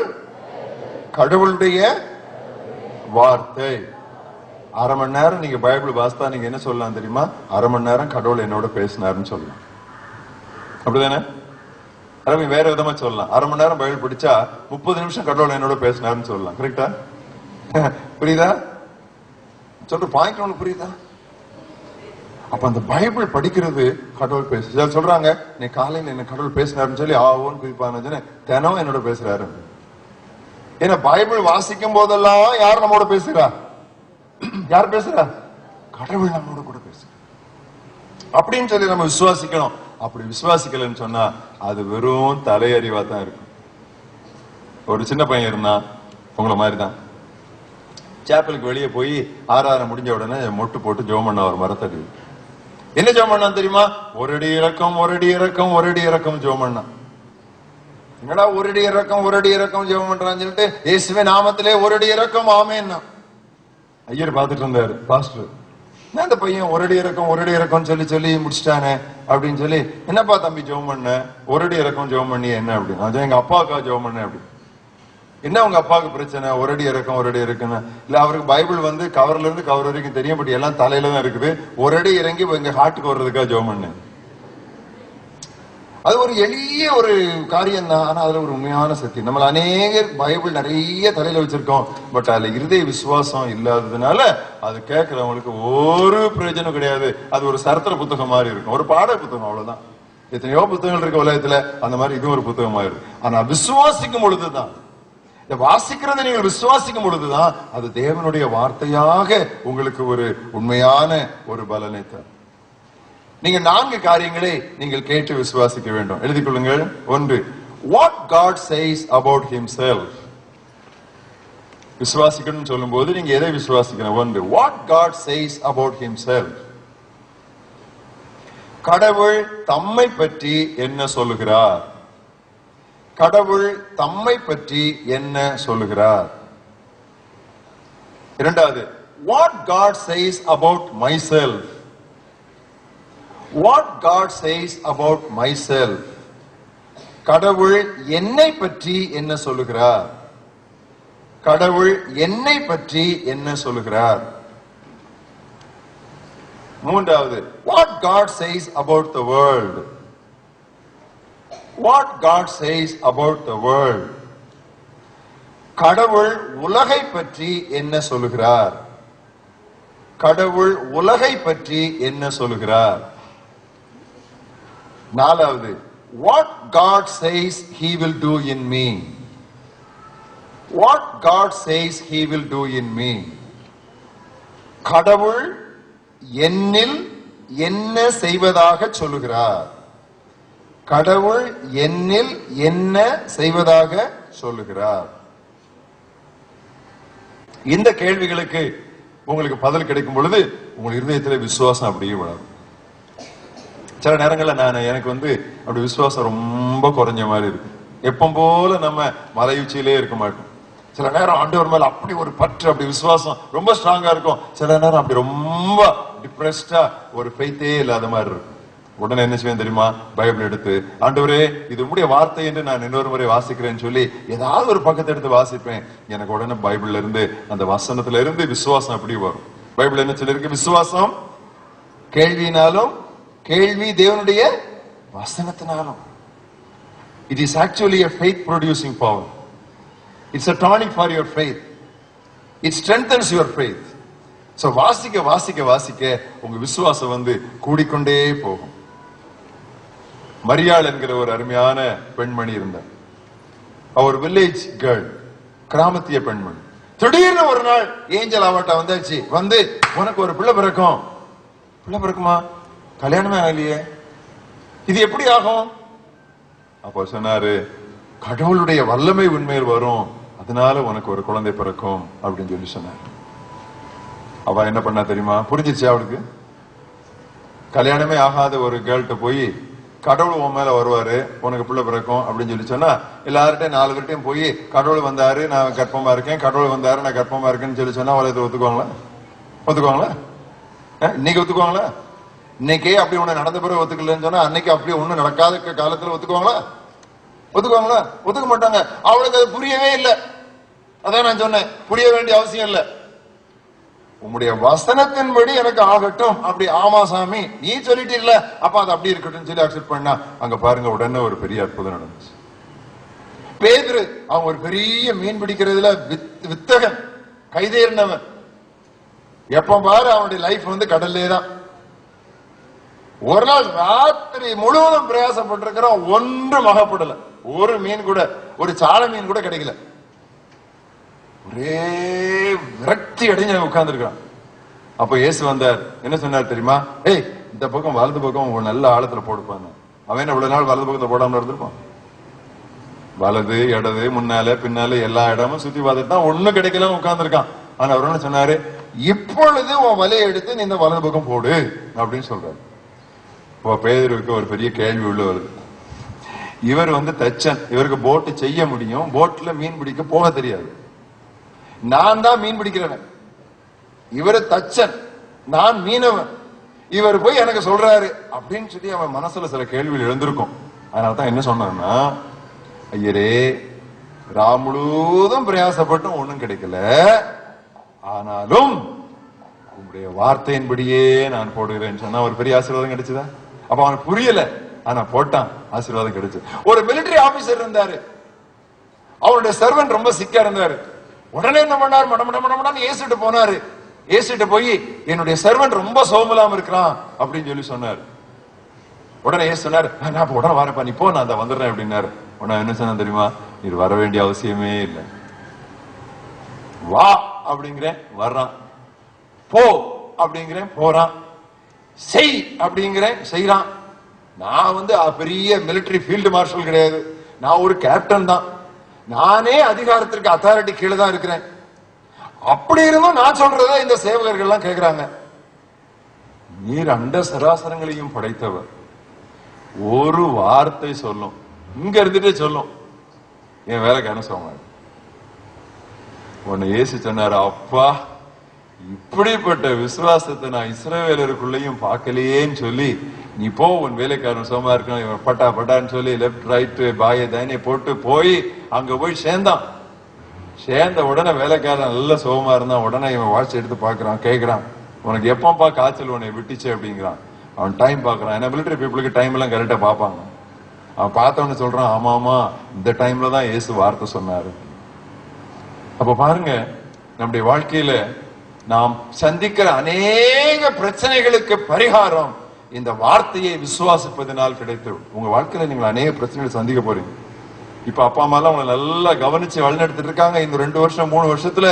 கடவுளுடைய வார்த்தை. அரை மணி நேரம் நீங்க பைபிள் வாசித்தா நீங்க என்ன சொல்லலாம் தெரியுமா? அரை மணி நேரம் கடவுள் என்னோட பேசினாருன்னு சொல்லலாம். அப்படிதானே? வேற விதமா சொல்லலாம். அரை மணி நேரம் பைபிள் படிச்சா 30 நிமிஷம் கடவுள் என்னோட பேசினாருன்னு சொல்லலாம். கரெக்டா? புரியுதா? சொல்ற பாயிண்ட் உங்களுக்கு புரியுதா? அப்ப அந்த பைபிள் படிக்கிறது கடவுள் பேச சொல்றாங்க. நீ காலையில என்ன கடவுள் பேசினாருன்னு சொல்லி ஆவோன்னு குதிப்பான்னு தினம் என்னோட பேசுறாரு. ஏன்னா பைபிள் வாசிக்கும் போதெல்லாம் யார் நம்மோட பேசுறா? யார் பேசுறா? கடவுள் நம்மோட கூட பேசுற அப்படின்னு சொல்லி நம்ம விசுவாசிக்கணும். அப்படி விசுவாசிக்கலன்னு சொன்னா அது வெறும் தலையறிவா தான் இருக்கும். ஒரு சின்ன பையன் இருந்தான், உங்களை மாதிரிதான். சேப்பலுக்கு வெளியே போய் ஆராதனை முடிஞ்ச உடனே மொட்டு போட்டு ஜெபம் பண்ண ஒரு மரத்தடி. என்ன ஜெபம் பண்ணா தெரியுமா? ஒரு அடி இறக்கம், ஒரு அடி இறக்கம், ஒரு அடி இறக்கம் ஜெபம் பண்ணா. என்னடா ஒரு அடி இறக்கம், ஒரு அடி இறக்கம் ஜெபம் பண்றான்னு சொல்லிட்டு இயேசுவே நாமத்திலே ஒரு அடி இறக்கம் ஆமேன்னா ஐயர் பார்த்துட்டு இருந்தாரு, பாஸ்டர். அந்த பையன் ஒரு அடி இறக்கம், ஒரு அடி இறக்கம் சொல்லி சொல்லி முடிச்சுட்டானே அப்படின்னு சொல்லி, என்னப்பா தம்பி ஜெபம் பண்ண? ஒரு அடி இறக்கம் ஜெபம் பண்ணி என்ன அப்படின்னு? அது எங்க அப்பாவுக்கா ஜெபம் பண்ண அப்படி. என்ன உங்க அப்பாவுக்கு பிரச்சனை? ஒரு அடி இறக்கம், ஒரு அடி இருக்குன்னு இல்ல. அவருக்கு பைபிள் கவர்ல இருந்து கவர் வரைக்கும் தெரியும், பட் எல்லாம் தலையில தான் இருக்குது. ஒரு அடி இறங்கி எங்க ஹார்ட்டுக்கு வர்றதுக்காக ஜெபம் பண்ண. அது ஒரு எளிய ஒரு காரியம் தான், ஆனா அதுல ஒரு உண்மையான சத்தியம். நம்மள அநேக பைபிள் நிறைய தலையில வச்சிருக்கோம், பட் அதுல இருதய விசுவாசம் இல்லாததுனால அது கேட்கிறவங்களுக்கு ஒரு பிரயோஜனம் கிடையாது. அது ஒரு சரித்திர புத்தகம் மாதிரி இருக்கும், ஒரு பாட புத்தகம், அவ்வளவுதான். எத்தனையோ புத்தகங்கள் இருக்க உலகத்துல, அந்த மாதிரி இது ஒரு புத்தகமா இருக்கும். ஆனா விசுவாசிக்கும் பொழுதுதான், இந்த வாசிக்கிறதை நீங்கள் விசுவாசிக்கும் பொழுதுதான் அது தேவனுடைய வார்த்தையாக உங்களுக்கு ஒரு உண்மையான ஒரு பலனை தரும். நீங்க 4 காரியங்களை நீங்கள் கேட்டு விசுவாசிக்க வேண்டும். எழுதிக் கொள்ளுங்கள். 1, what God says about himself. விசுவாசிக்கணும் சொல்லும் போது நீங்க எதை விசுவாசிக்கணும்? 1, what God says about himself. கடவுள் தம்மை பற்றி என்ன சொல்லுகிறார்? கடவுள் தம்மை பற்றி என்ன சொல்லுகிறார்? 2, what God says about myself. What God says about myself. கடவுள் என்னை பற்றி என்ன சொல்லுகிறார்? கடவுள் என்னை பற்றி என்ன சொல்லுகிறார்? 3, what God says about the world. What God says about the world. கடவுள் உலகை பற்றி என்ன சொல்லுகிறார்? கடவுள் உலகை பற்றி என்ன சொல்லுகிறார்? 4வது, what God says he will do in me. What God says he will do in me. கடவுள் என்னில் என்ன செய்வதாக சொல்லுகிறார். கடவுள் என்னில் என்ன செய்வதாக சொல்லுகிறார். இந்த கேள்விகளுக்கு உங்களுக்கு பதில் கிடைக்கும் பொழுது உங்கள் இருதயத்தில் விசுவாசம் அப்படியே வளரும். சில நேரங்களில் எனக்கு அப்படி விசுவாசம் ரொம்ப குறைஞ்ச மாதிரி இருக்கு. எப்பவும் போல நம்ம மலையுச்சியிலே இருக்க மாட்டோம். சில நேரம் ஆண்டவர் மேல அப்படி ஒரு பற்று, அப்படி விசுவாசம் ரொம்ப ஸ்ட்ராங்கா இருக்கும். சில நேரம் அப்படி ரொம்ப டிப்ரெஸ்டா ஒரு ஃபெய்த்தே இல்லாத மாதிரி இருக்கும். உடனே என்ன செய்வேன் தெரியுமா? பைபிள் எடுத்து, ஆண்டவரே இது உம்முடைய வார்த்தை என்று நான் இன்னொரு முறை வாசிக்கிறேன்னு சொல்லி ஏதாவது ஒரு பக்கத்தை எடுத்து வாசிப்பேன். எனக்கு உடனே பைபிள்ல இருந்து அந்த வசனத்துல இருந்து விசுவாசம் அப்படி வரும். பைபிள் என்ன சொல்லிருக்கு? விசுவாசம் கேள்வியினாலும், கேள்வி தேவனுடைய வசனத்தினாலும். It is actually a faith producing power. It's a tonic for your faith. It strengthens your faith. So வாசிக்க வாசிக்க வாசிக்க உங்க விசுவாசம் கூடிக்கொண்டே போகும். மரியாள் என்கிற ஒரு அருமையான பெண்மணி இருந்தார். அவர் வில்லேஜ் கேர்ள், கிராமத்திய பெண்மணி. திடீர்னு ஒரு நாள் ஏஞ்சல் அவட்ட வந்தாச்சு, உனக்கு ஒரு பிள்ளை பிறக்கும். பிள்ளை பிறக்குமா? கல்யாணமே ஆகலையே, இது எப்படி ஆகும்? அப்ப சொன்னாரு, கடவுளுடைய வல்லமை உண்மையில் வரும், அதனால உனக்கு ஒரு குழந்தை பிறக்கும் அப்படின்னு சொல்லி சொன்னார். அவ என்ன பண்ணா தெரியுமா? புரிஞ்சிருச்சு அவளுக்கு. கல்யாணமே ஆகாத ஒரு கேர்ள்கிட்ட போய் கடவுள் உன் மேல வருவாரு, உனக்கு பிள்ளை பிறக்கும் அப்படின்னு சொல்லி சொன்னா, எல்லார்ட்டையும் 4 பேர்ட்டையும் போய் கடவுள் வந்தாரு நான் கர்ப்பமா இருக்கேன், கடவுள் வந்தாரு நான் கர்ப்பமா இருக்கேன்னு சொல்லி சொன்னா அவளை ஒத்துக்குவாங்களா? ஒத்துக்குவாங்களா? இன்னைக்கு ஒத்துக்குவாங்களா? இன்னைக்கே அப்படி ஒண்ணு நடந்த பிறகு ஒத்துக்கலன்னு சொன்னா அன்னைக்கு அப்படி ஒண்ணு நடக்காத காலத்துல ஒத்துக்குவாங்களா? ஒத்துக்குவாங்களா? ஒத்துக்க மாட்டாங்க. அவளுக்கு அது புரியவே இல்லை. அதான் நான் சொன்னேன், புரிய வேண்டிய அவசியம் இல்லை. உம்முடைய வசனத்தின்படி எனக்கு ஆகட்டும். அப்படி ஆமா சாமி நீ சொல்லிட்டு இல்ல, அப்ப அது அப்படி இருக்கட்டும் சொல்லி அக்செப்ட் பண்ணா, அங்க பாருங்க உடனே ஒரு பெரிய அற்புதம் நடந்துச்சு. பேதுரு அவன் ஒரு பெரிய மீன் பிடிக்கிறதுல வித்தகன், கைதேறினவன். எப்ப பாரு அவனுடைய லைஃப் கடல்லே தான். ஒரு நாள் ராத்திரி முழுவதும் பிரயாசப்பட்டிருக்கிறான், ஒன்றும் அகப்படல. ஒரு மீன் கூட, ஒரு சால மீன் கூட கிடைக்கல. ஒரே விரக்தி அடைஞ்சு உட்கார்ந்து இருக்கான். அப்ப இயேசு வந்தார். என்ன சொன்னார் தெரியுமா? ஏய், இந்த பக்கம் வலது பக்கம் ஒரு நல்ல ஆழத்துல போடுப்பாங்க. அவன் இவ்வளவு நாள் வலது பக்கத்தை போடாம இருந்திருப்பான். வலது இடது முன்னால பின்னால எல்லா இடமும் சுத்தி பார்த்துட்டு தான் ஒண்ணும் கிடைக்கல உட்கார்ந்து இருக்கான். ஆனா அவர் என்ன சொன்னாரு? இப்பொழுது உன் வலையை எடுத்து நீ இந்த வலது பக்கம் போடு அப்படின்னு சொல்றாரு. பேதுருக்கு ஒரு பெரிய கேள்வி உள்ள வருது. இவர் தச்சன், இவருக்கு போட்டு செய்ய முடியும், போட்ல மீன் பிடிக்க போக தெரியாது. நான் தான் மீன் பிடிக்கிறவன், இவரு தச்சன், நான் மீனவன். இவர் போய் எனக்கு சொல்றாரு அப்படின்னு சொல்லி அவன் மனசுல சில கேள்விகள் எழுந்திருக்கும். அதனாலதான் என்ன சொன்னா, ஐயரே ராம் முழுவதும் பிரயாசப்பட்டும் ஒண்ணும் கிடைக்கல, ஆனாலும் உங்களுடைய வார்த்தையின்படியே நான் போடுகிறேன்னு சொன்னா ஒரு பெரிய ஆசீர்வாதம் கிடைச்சதா? அப்ப அவனுக்கு புரியல, ஆனா போட்டான், ஆசீர்வாதம் கிடைச்சது. ஒரு மிலிட்டரி ஆபீசர் இருந்தாரு, அவருடைய சர்வன்ட் ரொம்ப சிக்கா இருந்தாரு. உடனே என்ன பண்ணாரு? மடமடமடமடான்னு ஏசிட்டு போனாரு. ஏசிட்டு போய் என்னுடைய சர்வன்ட் ரொம்ப சோமலாம இருக்கிறான் அப்படின்னு சொல்லி சொன்னாரு. உடனே ஏசு சொன்னாரு, நான் உடனே வரப்பா, நீ போ, நான் அதை வந்துடுறேன் அப்படின்னாரு. உடனே என்ன சொன்ன தெரியுமா? இது வர வேண்டிய அவசியமே இல்லை, வா அப்படிங்கிறேன் வர்றான், போ அப்படிங்கிறேன் போறான், செய் அப்படிங்கிறேன் செய்யறான். நான் பெரிய மிலிட்டரி ஃபீல்டு மார்ஷல் கிடையாது, நான் ஒரு கேப்டன் தான். நானே அதிகாரத்திற்கு அத்தாரிட்டி கீழே தான் இருக்கிறேன். அப்படி இருந்தும் நான் சொல்றத இந்த சேவகர்கள் எல்லாம் கேட்கிறாங்க. நீர் அண்ட சராசரங்களையும் படைத்தவர், ஒரு வார்த்தை சொல்லும், இங்க இருந்துட்டே சொல்லும், என் வேலைக்கான சொல்லுவாங்க. உன்னை ஏசி சொன்னாரு, அப்பா இப்படிப்பட்ட விசுவாசத்தை நான் இஸ்ரவேலருக்குள்ளேயும் பார்க்கலையேன்னு சொல்லி, நீ போ, உன் வேலைக்காரன் சோமா இருக்கணும், இவன் பட்டா பட்டான்னு சொல்லி லெப்ட் ரைட் பாய தானே போட்டு போய் அங்க போய் சேர்ந்தான். சேர்ந்த உடனே வேலைக்காரன் நல்ல சோமா இருந்தான். உடனே இவன் வாட்ச் எடுத்து பாக்குறான், கேட்கிறான், உனக்கு எப்பப்பா காய்ச்சல் உன்னை விட்டுச்சு அப்படிங்கிறான். அவன் டைம் பாக்குறான். ஏன்னா மிலிட்டரி பீப்புளுக்கு டைம் எல்லாம் கரெக்டா பாப்பாங்க. அவன் பார்த்தவன்னு சொல்றான், ஆமா ஆமா இந்த டைம்ல தான் இயேசு வார்த்தை சொன்னாரு. அப்ப பாருங்க, நம்முடைய வாழ்க்கையில நாம் சந்திக்கிற அநேக பிரச்சனைகளுக்கு பரிகாரம் இந்த வார்த்தையை விசுவாசிப்பதனால் கிடைத்தது. உங்க வாழ்க்கையில நீங்கள் அநேக பிரச்சனைகளை சந்திக்க போறீங்க. இப்ப அப்பா அம்மா எல்லாம் உங்களை நல்லா கவனிச்சு வழிநடத்திட்டு இருக்காங்க. இந்த 2 வருஷம் 3 வருஷத்துல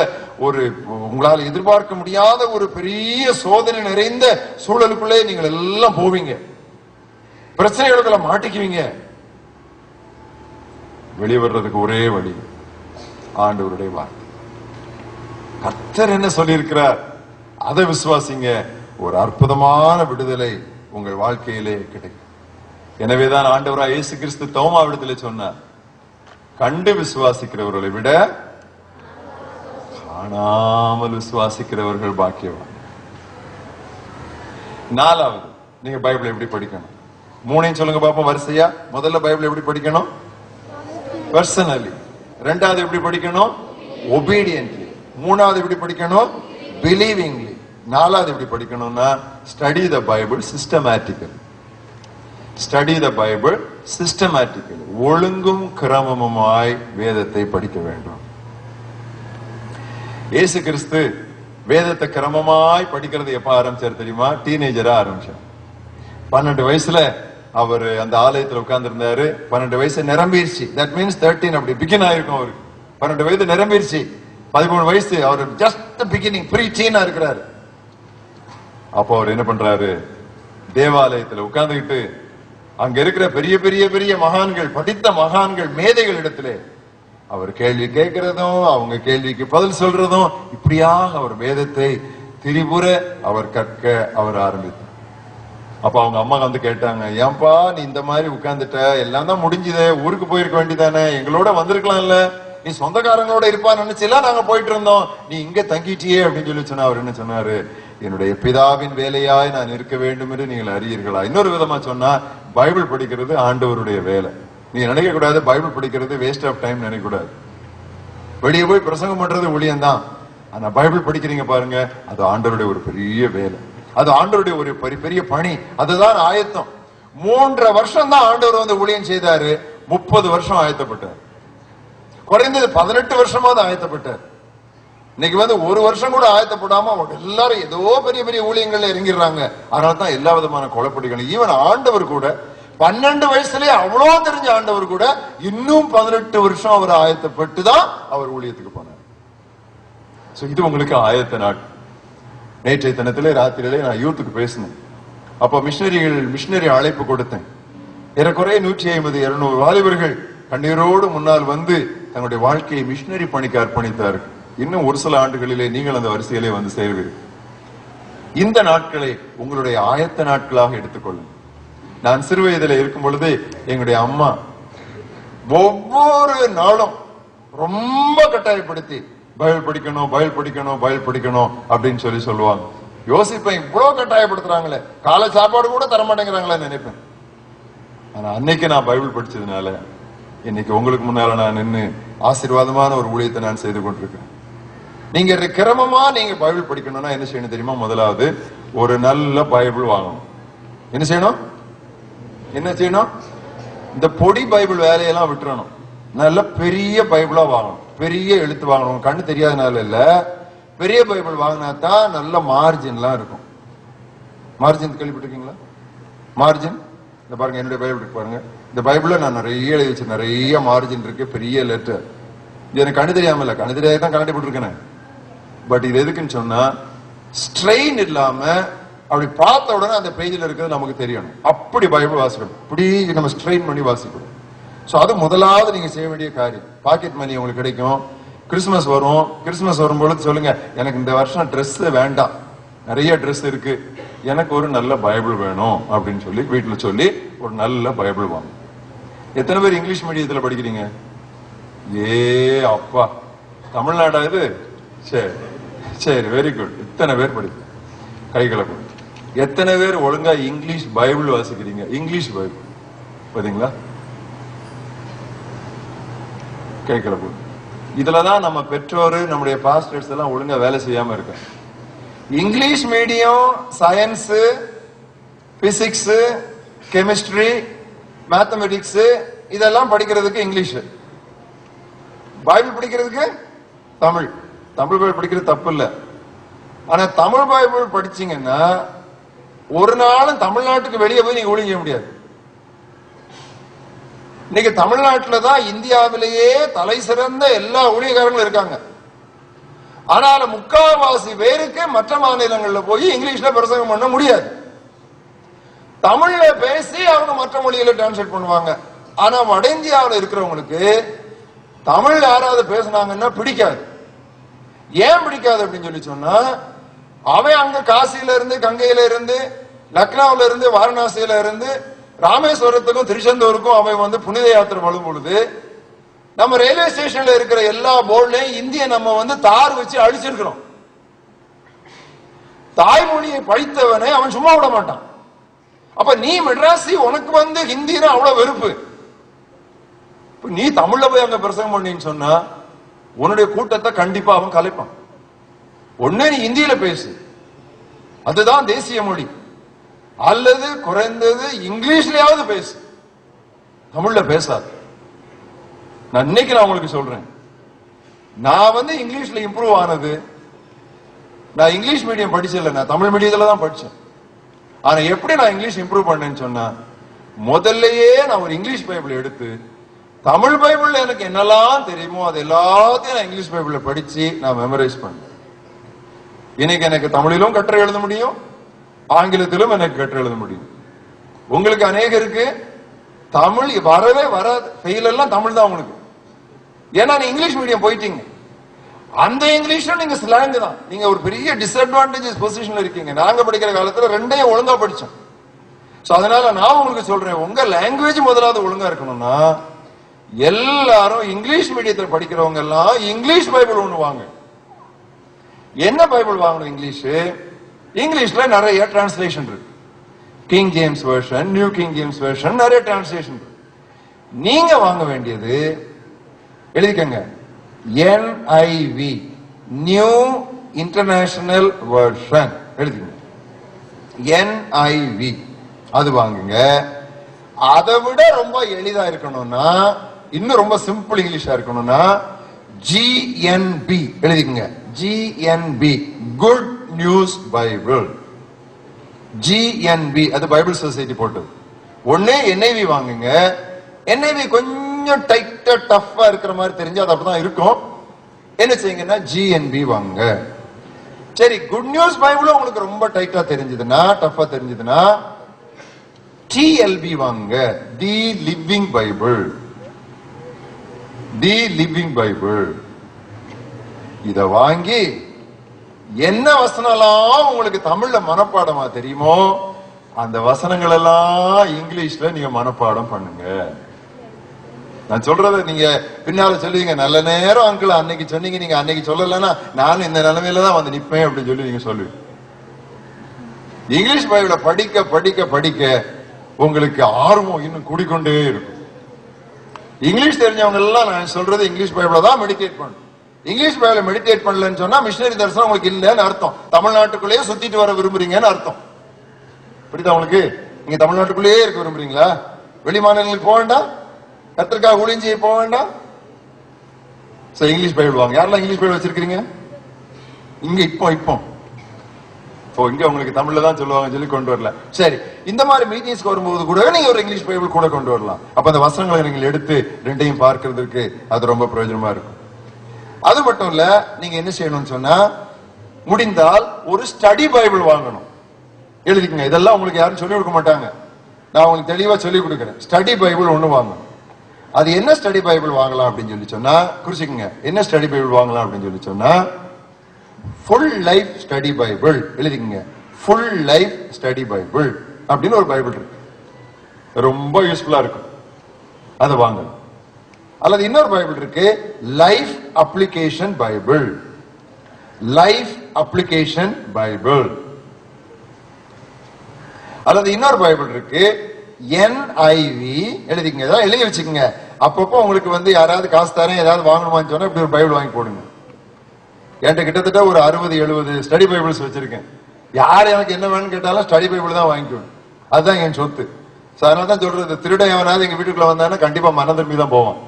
ஒரு உங்களால் எதிர்பார்க்க முடியாத ஒரு பெரிய சோதனை நிறைந்த சூழலுக்குள்ளே நீங்கள் எல்லாம் போவீங்க. பிரச்சனைகளுக்குள்ள மாட்டிக்குவீங்க. வெளிவர்றதுக்கு ஒரே வழி ஆண்டவருடைய வார்த்தை. கர்த்தர் என்ன சொல்லி இருக்கிறார் அதை விசுவாசிங்க. ஒரு அற்புதமான விடுதலை உங்கள் வாழ்க்கையிலே கிடைக்கும். எனவேதான் ஆண்டவராய் இயேசு கிறிஸ்து தோமாவிடத்திலே சொன்னார், கண்டு விசுவாசிக்கிறவர்களை விட காணாமல் விசுவாசிக்கிறவர்கள் பாக்கியவான். 4வது, நீங்க பைபிள் எப்படி படிக்கணும்? 3 சொல்லுங்க பாப்போம் வரிசையா. முதல்ல பைபிள் எப்படி படிக்கணும்? பர்சனலி. 2வது எப்படி படிக்கணும்? ஒபீடியன்ட்லி. 3வது எப்படி படிக்கணும்? பிலீவிங்லி. 4வது எப்படி படிக்கணும்னா study the Bible systematically. Study the Bible systematically. ஒழுங்கும் கிரமமுமாய் வேதத்தை படிக்க வேண்டும். இயேசு கிறிஸ்து வேதத்தை கிரமமாய் படிக்கிறது எப்ப ஆரம்பிச்சார் தெரியுமா? டீனேஜரா ஆரம்பிச்சார். 12 வயசுல அவர் அந்த ஆலயத்தில் உட்கார்ந்து இருந்தாரு. 12 வயசு நிரம்பிருச்சு. தட் மீன்ஸ் 13 அப்படி பிகின் ஆயிருக்கும் அவருக்கு. 12 வயது நிரம்பிருச்சு. 13 வயசு அவர் ஜஸ்ட் பிகினிங் ப்ரீ டீனா இருக்கிறாரு. அப்போ அவர் என்ன பண்றாரு? தேவாலயத்தில் உட்கார்ந்துகிட்டு அங்க இருக்கிற பெரிய பெரிய பெரிய மகான்கள், படித்த மகான்கள், மேதைகள் இடத்திலே அவர் கேள்வி கேட்கிறதும் அவங்க கேள்விக்கு பதில் சொல்றதும் இப்படியாக அவர் வேதத்தை திரிபுர அவர் கற்க அவர் ஆரம்பித்தார். அப்ப அவங்க அம்மா வந்து கேட்டாங்க, ஏன்பா நீ இந்த மாதிரி உட்கார்ந்துட்ட, எல்லாம் தான் முடிஞ்சதே, ஊருக்கு போயிருக்க வேண்டியதானே, எங்களோட வந்திருக்கலாம்ல, நீ சொந்தக்காரங்களோட இருப்பான்னு நினைச்செல்லாம் நாங்க போயிட்டு இருந்தோம், நீ இங்க தங்கிட்டியே அப்படின்னு சொல்லி சொன்னா. அவர் என்ன சொன்னாரு? என்னுடைய பிதாவின் வேலையாய் நான் இருக்க வேண்டும் என்று நீங்கள் அறியீர்களா? இன்னொரு விதமா சொன்னா, பைபிள் படிக்கிறது ஆண்டவருடைய வேலை. நீ நினைக்க கூடாது பைபிள் படிக்கிறது வேஸ்ட் ஆஃப் டைம் நினைக்க கூடாது. வெளியே போய் பிரசங்கம் பண்றது ஊழியம்தான். ஆனா பைபிள் படிக்கிறீங்க பாருங்க, அது ஆண்டவருடைய ஒரு பெரிய வேலை, அது ஆண்டவருடைய ஒரு பெரிய பணி, அதுதான் ஆயத்தம். 3.5 வருஷம் தான் ஆண்டவர் வந்து ஊழியம் செய்தாரு. 30 வருஷம் ஆயத்தப்பட்டார். குறைந்தது 18 வருஷமாவது ஆயத்தப்பட்டார். இன்னைக்கு வந்து 1 வருஷம் கூட ஆயத்தப்படாம எல்லாரும் ஏதோ பெரிய பெரிய ஊழியங்கள்ல இறங்கிடுறாங்க. அதனால தான் எல்லா விதமான குழப்படிகள். ஈவன் ஆண்டவர் கூட 12 வயசுலயே அவ்வளோ தெரிஞ்ச ஆண்டவர் கூட இன்னும் 18 வருஷம் அவர் ஆயத்தப்பட்டு தான் அவர் ஊழியத்துக்கு போனார். இது உங்களுக்கு ஆயத்த நாள். நேற்றைய தினத்திலே ராத்திரியிலே நான் யூத்துக்கு பேசினேன். அப்ப மிஷினரி அழைப்பு கொடுத்தேன். ஏறக்குறைய 150-200 வாலிபர்கள் கண்ணீரோடு முன்னால் வந்து தங்களுடைய வாழ்க்கையை மிஷினரி பணிக்கு அர்ப்பணித்தார்கள். இன்னும் ஒரு சில ஆண்டுகளிலே நீங்கள் அந்த வரிசையிலே வந்து சேர்வீர்கள். இந்த நாட்களை உங்களுடைய ஆயத்த நாட்களாக எடுத்துக்கொள்ளும். நான் சிறு வயதில் இருக்கும் பொழுது எங்களுடைய அம்மா ஒவ்வொரு நாளும் ரொம்ப கட்டாயப்படுத்தி பைபிள் படிக்கணும், பைபிள் படிக்கணும், பைபிள் படிக்கணும் அப்படின்னு சொல்லி சொல்லுவாங்க. யோசிப்பேன், இவ்வளவு கட்டாயப்படுத்துறாங்களே, காலை சாப்பாடு கூட தரமாட்டேங்கிறாங்களே நினைப்பேன். ஆனா அன்னைக்கு நான் பைபிள் படிச்சதுனால இன்னைக்கு உங்களுக்கு முன்னால நான் நின்று ஆசீர்வாதமான ஒரு ஊழியத்தை நான் செய்து கொண்டிருக்கேன். நீங்க கிரமமா நீங்க பைபிள் படிக்கணும்னா என்ன செய்யணும் தெரியுமா? முதலாவது ஒரு நல்ல பைபிள் வாங்கணும். என்ன செய்யணும்? இந்த பொடி பைபிள் வேலையெல்லாம் விட்டுறணும். நல்ல பெரிய பைபிளா வாங்கணும், பெரிய எழுத்து வாங்கணும். கண்ணு தெரியாதனால இல்ல, பெரிய பைபிள் வாங்கினா தான் நல்ல மார்ஜின்லாம் இருக்கும். மார்ஜின் கேள்விப்பட்டிருக்கீங்களா? மார்ஜின் இந்த பாருங்க, என்னுடைய பைபிள் இருக்கு பாருங்க. இந்த பைபிள்ல நான் நிறைய எழுதி வச்சு, நிறைய மார்ஜின் இருக்கு, பெரிய லெட்டர். இது எனக்கு கண்ணு தெரியாம இல்ல, கண்ணு தெரியாத தான் கண்ணாடி போட்டுருக்கேன். பட் இது எதுக்குன்னு சொன்னா, ஸ்ட்ரெயின் இல்லாம அப்படி பார்த்த உடனே அந்த பேஜில் இருக்கிறது நமக்கு தெரியணும். அப்படி பைபிள் வாசிக்கணும், இப்படி நம்ம ஸ்ட்ரெயின் பண்ணி வாசிக்கணும். சோ அது முதலாவது நீங்க செய்ய வேண்டிய காரியம். பாக்கெட் மணி உங்களுக்கு கிடைக்கும். கிறிஸ்துமஸ் வரும். கிறிஸ்துமஸ் வரும்பொழுது சொல்லுங்க, எனக்கு இந்த வருஷம் ட்ரெஸ் வேண்டாம், நிறைய ட்ரெஸ் இருக்கு, எனக்கு ஒரு நல்ல பைபிள் வேணும் அப்படின்னு சொல்லி வீட்டுல சொல்லி ஒரு நல்ல பைபிள் வாங்க. எத்தனை பேர் இங்கிலீஷ் மீடியத்துல படிக்கிறீங்க? ஏ அப்பா, தமிழ்நாடா இது? சரி சரி, வெரி குட். எத்தனை பேர் படிக்க கைகளை கொடு. எத்தனை பேர் ஒழுங்கா இங்கிலீஷ் பைபிள் வாசிக்கிறீங்க? இங்கிலீஷ் பைபிள் பாத்தீங்களா? கைகளை கொடு. இதுலதான் நம்ம பெற்றோர், நம்முடைய பாஸ்டர்ஸ் எல்லாம் ஒழுங்கா வேலை செய்யாம இருக்க. English medium, science, physics, chemistry, mathematics இதெல்லாம் படிக்கிறதுக்கு இங்கிலீஷ். பைபிள் படிக்கிறதுக்கு தமிழ். தமிழ் பைபிள் படிக்கிறது தப்பு இல்ல. ஆனா தமிழ் பைபிள் படிச்சீங்கன்னா ஒரு நாளும் தமிழ்நாட்டுக்கு வெளியே போய் நீங்க ஊழியம் செய்ய முடியாது. இன்னைக்கு தமிழ்நாட்டில தான் இந்தியாவிலேயே தலை சிறந்த எல்லா ஊழியக்காரங்களும் இருக்காங்க. ஆனால் முக்காவாசி பேருக்கு மற்ற மாநிலங்கள்ல போய் இங்கிலீஷ்ல பிரசங்கம் பண்ண முடியாது. தமிழ்ல பேசி அவங்க மற்ற மொழியில டிரான்ஸ்லேட் பண்ணுவாங்க. ஆனா வட இந்தியாவில் இருக்கிறவங்களுக்கு தமிழ் யாராவது பேசினாங்கன்னா பிடிக்காது. ஏன் பிடிக்காது அப்படின்னு சொல்லி சொன்னா, அவன் அங்க காசியில இருந்து, கங்கையில இருந்து, லக்னோவில இருந்து, வாரணாசியில இருந்து ராமேஸ்வரத்துக்கும் திருச்செந்தூருக்கும் அவன் வந்து புனித யாத்திரை வரும் பொழுது நம்ம ரயில்வே ஸ்டேஷன்ல இருக்கிற எல்லா போர்ட்லயும் இந்திய நம்ம வந்து தார் வச்சு அழிச்சிருக்கிறோம். தாய்மொழியை படித்தவனை அவன் சும்மா விட மாட்டான். அப்ப நீ மெட்ராசி, உனக்கு வந்து ஹிந்தினா அவ்வளவு வெறுப்பு. நீ தமிழ்ல போய் அங்க பிரசங்கம் பண்ணின்னு சொன்னா உன்னுடைய கூட்டத்தை கண்டிப்பா அவன் கலைப்பான். ஒண்ணு நீ இந்தியில பேசு, அதுதான் தேசிய மொழி, அல்லது குறைந்தது இங்கிலீஷ்லயாவது பேசு, தமிழ்ல பேசாது. நான் இன்னைக்கு நான் உங்களுக்கு சொல்றேன், நான் வந்து இங்கிலீஷ்ல இம்ப்ரூவ் ஆனது, நான் இங்கிலீஷ் மீடியம் படிச்சல, நான் தமிழ் மீடியத்துல தான் படிச்சேன். ஆனா எப்படி நான் இங்கிலீஷ் இம்ப்ரூவ் பண்ணேன்னு சொன்னா, முதல்லயே நான் ஒரு இங்கிலீஷ் பைபிள் எடுத்து தமிழ் பைபிள்ல எனக்கு என்னெல்லாம் தெரியுமோ அது எல்லாத்தையும் நான் இங்கிலீஷ் பைபிள்ல படிச்சு நான் மெமரைஸ் பண்ணேன். இன்னைக்கு எனக்கு தமிழிலும் கட்டுரை எழுத முடியும், ஆங்கிலத்திலும் எனக்கு கட்டுரை எழுத முடியும். உங்களுக்கு அநேகருக்கு தமிழ் வரவே வராது, ஃபெயில் எல்லாம் தமிழ் தான் உங்களுக்கு. ஏன்னா நீ இங்கிலீஷ் மீடியம் போயிட்டீங்க. அந்த இங்கிலீஷும் நீங்க ஸ்லாங் தான். நீங்க ஒரு பெரிய டிஸ்அட்வான்டேஜ் பொசிஷன்ல இருக்கீங்க. நாங்க படிக்கிற காலத்துல ரெண்டையும் ஒழுங்கா படிச்சோம். சோ அதனால நான் உங்களுக்கு சொல்றேன், உங்க லாங்குவேஜ் முதலாவது ஒழுங்கா இருக்கணும்னா எல்லாரும் இங்கிலீஷ் மீடியத்தில் படிக்கிறவங்க எல்லாம் இங்கிலீஷ் பைபிள் ஒண்ணு வாங்க. என்ன பைபிள் வாங்கணும்? இங்கிலீஷ்ல நிறைய டிரான்ஸ்லேஷன் இருக்கு. King James version, new King James version, நிறைய டிரான்ஸ்லேஷன் இருக்கு. நீங்க வாங்க வேண்டியது, எழுதிக்கங்க, NIV, நியூ இன்டர்நேஷனல் வெர்ஷன். எழுதிங்க, NIV, அது வாங்குங்க. அதை விட ரொம்ப எளிதா இருக்கணும்னா, இன்னும் ரொம்ப சிம்பிள் இங்கிலீஷா இருக்கணும்னா GNB எழுதிக்கங்க. GNB, good news Bible. GNB, அது பைபிள் சொசைட்டி போட்டது. ஒண்ணு NIV வாங்குங்க. NIV கொஞ்சம் டைட்டா டஃப்பா இருக்கிற மாதிரி தெரிஞ்சு அது அப்படிதான் இருக்கும். என்ன செய்யுங்கன்னா GNB வாங்குங்க. சரி, குட் நியூஸ் பைபிள் உங்களுக்கு ரொம்ப டைட்டா தெரிஞ்சதுன்னா, டஃப்பா தெரிஞ்சதுன்னா TLB வாங்குங்க. தி லிவிங் பைபிள். தி லிவிங் பைபிள் இத வாங்கி என்ன வசனம்லாம் உங்களுக்கு தமிழ்ல மனப்பாடமா தெரியுமோ அந்த வசனங்கள் எல்லாம் இங்கிலீஷ்ல நீங்க மனப்பாடம் பண்ணுங்க. நான் சொல்றத நீங்க பின்னால சொல்லுவீங்க, நல்ல நேரம் அங்கிள் அன்னைக்கு சொன்னீங்க, நீங்க அன்னைக்கு சொல்லலன்னா நானும் இந்த நிலைமையில தான் வந்து நிப்பேன் அப்படின்னு சொல்லி நீங்க சொல்லுவீங்க. இங்கிலீஷ் பைபிளை படிக்க படிக்க படிக்க உங்களுக்கு ஆர்வம் இன்னும் கூடிக்கொண்டே இருக்கும். இங்கிலீஷ் தெரிஞ்சவங்க எல்லாம் நான் சொல்றது இங்கிலீஷ் பைபிளை தான் மெடிடேட் பண்ணும். இங்கிலீஷ் பைபிளை மெடிடேட் பண்ணலன்னு சொன்னா மிஷனரி தரிசனம் உங்களுக்கு இல்லைன்னு அர்த்தம். தமிழ்நாட்டுக்குள்ளேயே சுத்திட்டு வர விரும்புறீங்கன்னு அர்த்தம். புரியுதா உங்களுக்கு? நீங்க தமிழ்நாட்டுக்குள்ளேயே இருக்க விரும்புறீங்களா? வெளி மாநிலங்களுக்கு போக வேண்டாம், கத்திரிக்காய் ஒளிஞ்சி போக வேண்டாம். இங்கிலீஷ் பைபிள் வாங்க. யாரெல்லாம் இங்கிலீஷ் பைபிள் வச்சிருக்கீங்க இங்க? இப்போ இங்க உங்களுக்கு தமிழ்ல தான் சொல்லுவாங்க சொல்லி கொண்டு வரல. சரி, இந்த மாதிரி மீட்டிங்ஸ்க்கு வரும்போது கூட நீங்க ஒரு இங்கிலீஷ் பைபிள் கூட கொண்டு வரலாம். அப்ப அந்த வசனங்களை நீங்கள் எடுத்து ரெண்டையும் பார்க்கிறதுக்கு அது ரொம்ப பிரயோஜனமா இருக்கும். அது மட்டும் இல்ல, நீங்க என்ன செய்யணும்னு சொன்னா, முடிந்தால் ஒரு ஸ்டடி பைபிள் வாங்கணும். எழுதிக்கங்க. இதெல்லாம் உங்களுக்கு யாரும் சொல்லிக் கொடுக்க மாட்டாங்க, நான் உங்களுக்கு தெளிவா சொல்லிக் கொடுக்குறேன். ஸ்டடி பைபிள் ஒண்ணு வாங்கணும். அது என்ன ஸ்டடி பைபிள் வாங்கலாம் அப்படின்னு சொல்லி சொன்னா, குறிச்சுக்கங்க, என்ன ஸ்டடி பைபிள் வாங்கலாம் அப்படின்னு சொல்லி சொன்னா, ஃபுல் லைஃப் ஸ்டடி பைபிள். எழுதிக்கங்க, ஃபுல் லைஃப் ஸ்டடி பைபிள் அப்படின்னு ஒரு பைபிள் இருக்கு, ரொம்ப யூஸ்ஃபுல்லா இருக்கும், அதை வாங்கணும். அல்லது இன்னொரு பைபிள் இருக்கு, life application Bible. Life application Bible. அல்லது இன்னொரு பைபிள் இருக்கு, NIV. எழுதிக்கங்க, ஏதாவது எழுதி வச்சுக்கோங்க. அப்பப்போ உங்களுக்கு வந்து யாராவது காசு தரேன் ஏதாவது வாங்கணுமான்னு சொன்னா இப்படி ஒரு பைபிள் வாங்கி போடுங்க. என்கிட்ட கிட்டத்தட்ட ஒரு 60-70 ஸ்டடி பைபிள்ஸ் வச்சிருக்கேன். யார் எனக்கு என்ன வேணும்னு கேட்டாலும் ஸ்டடி பைபிள் தான் வாங்கிக்கணும். அதுதான் என் சொத்து. அதனால தான் சொல்றது, திருட எவனாவது எங்க வீட்டுக்குள்ள வந்தானா கண்டிப்பா மனம் திரும்பி தான் போவான்.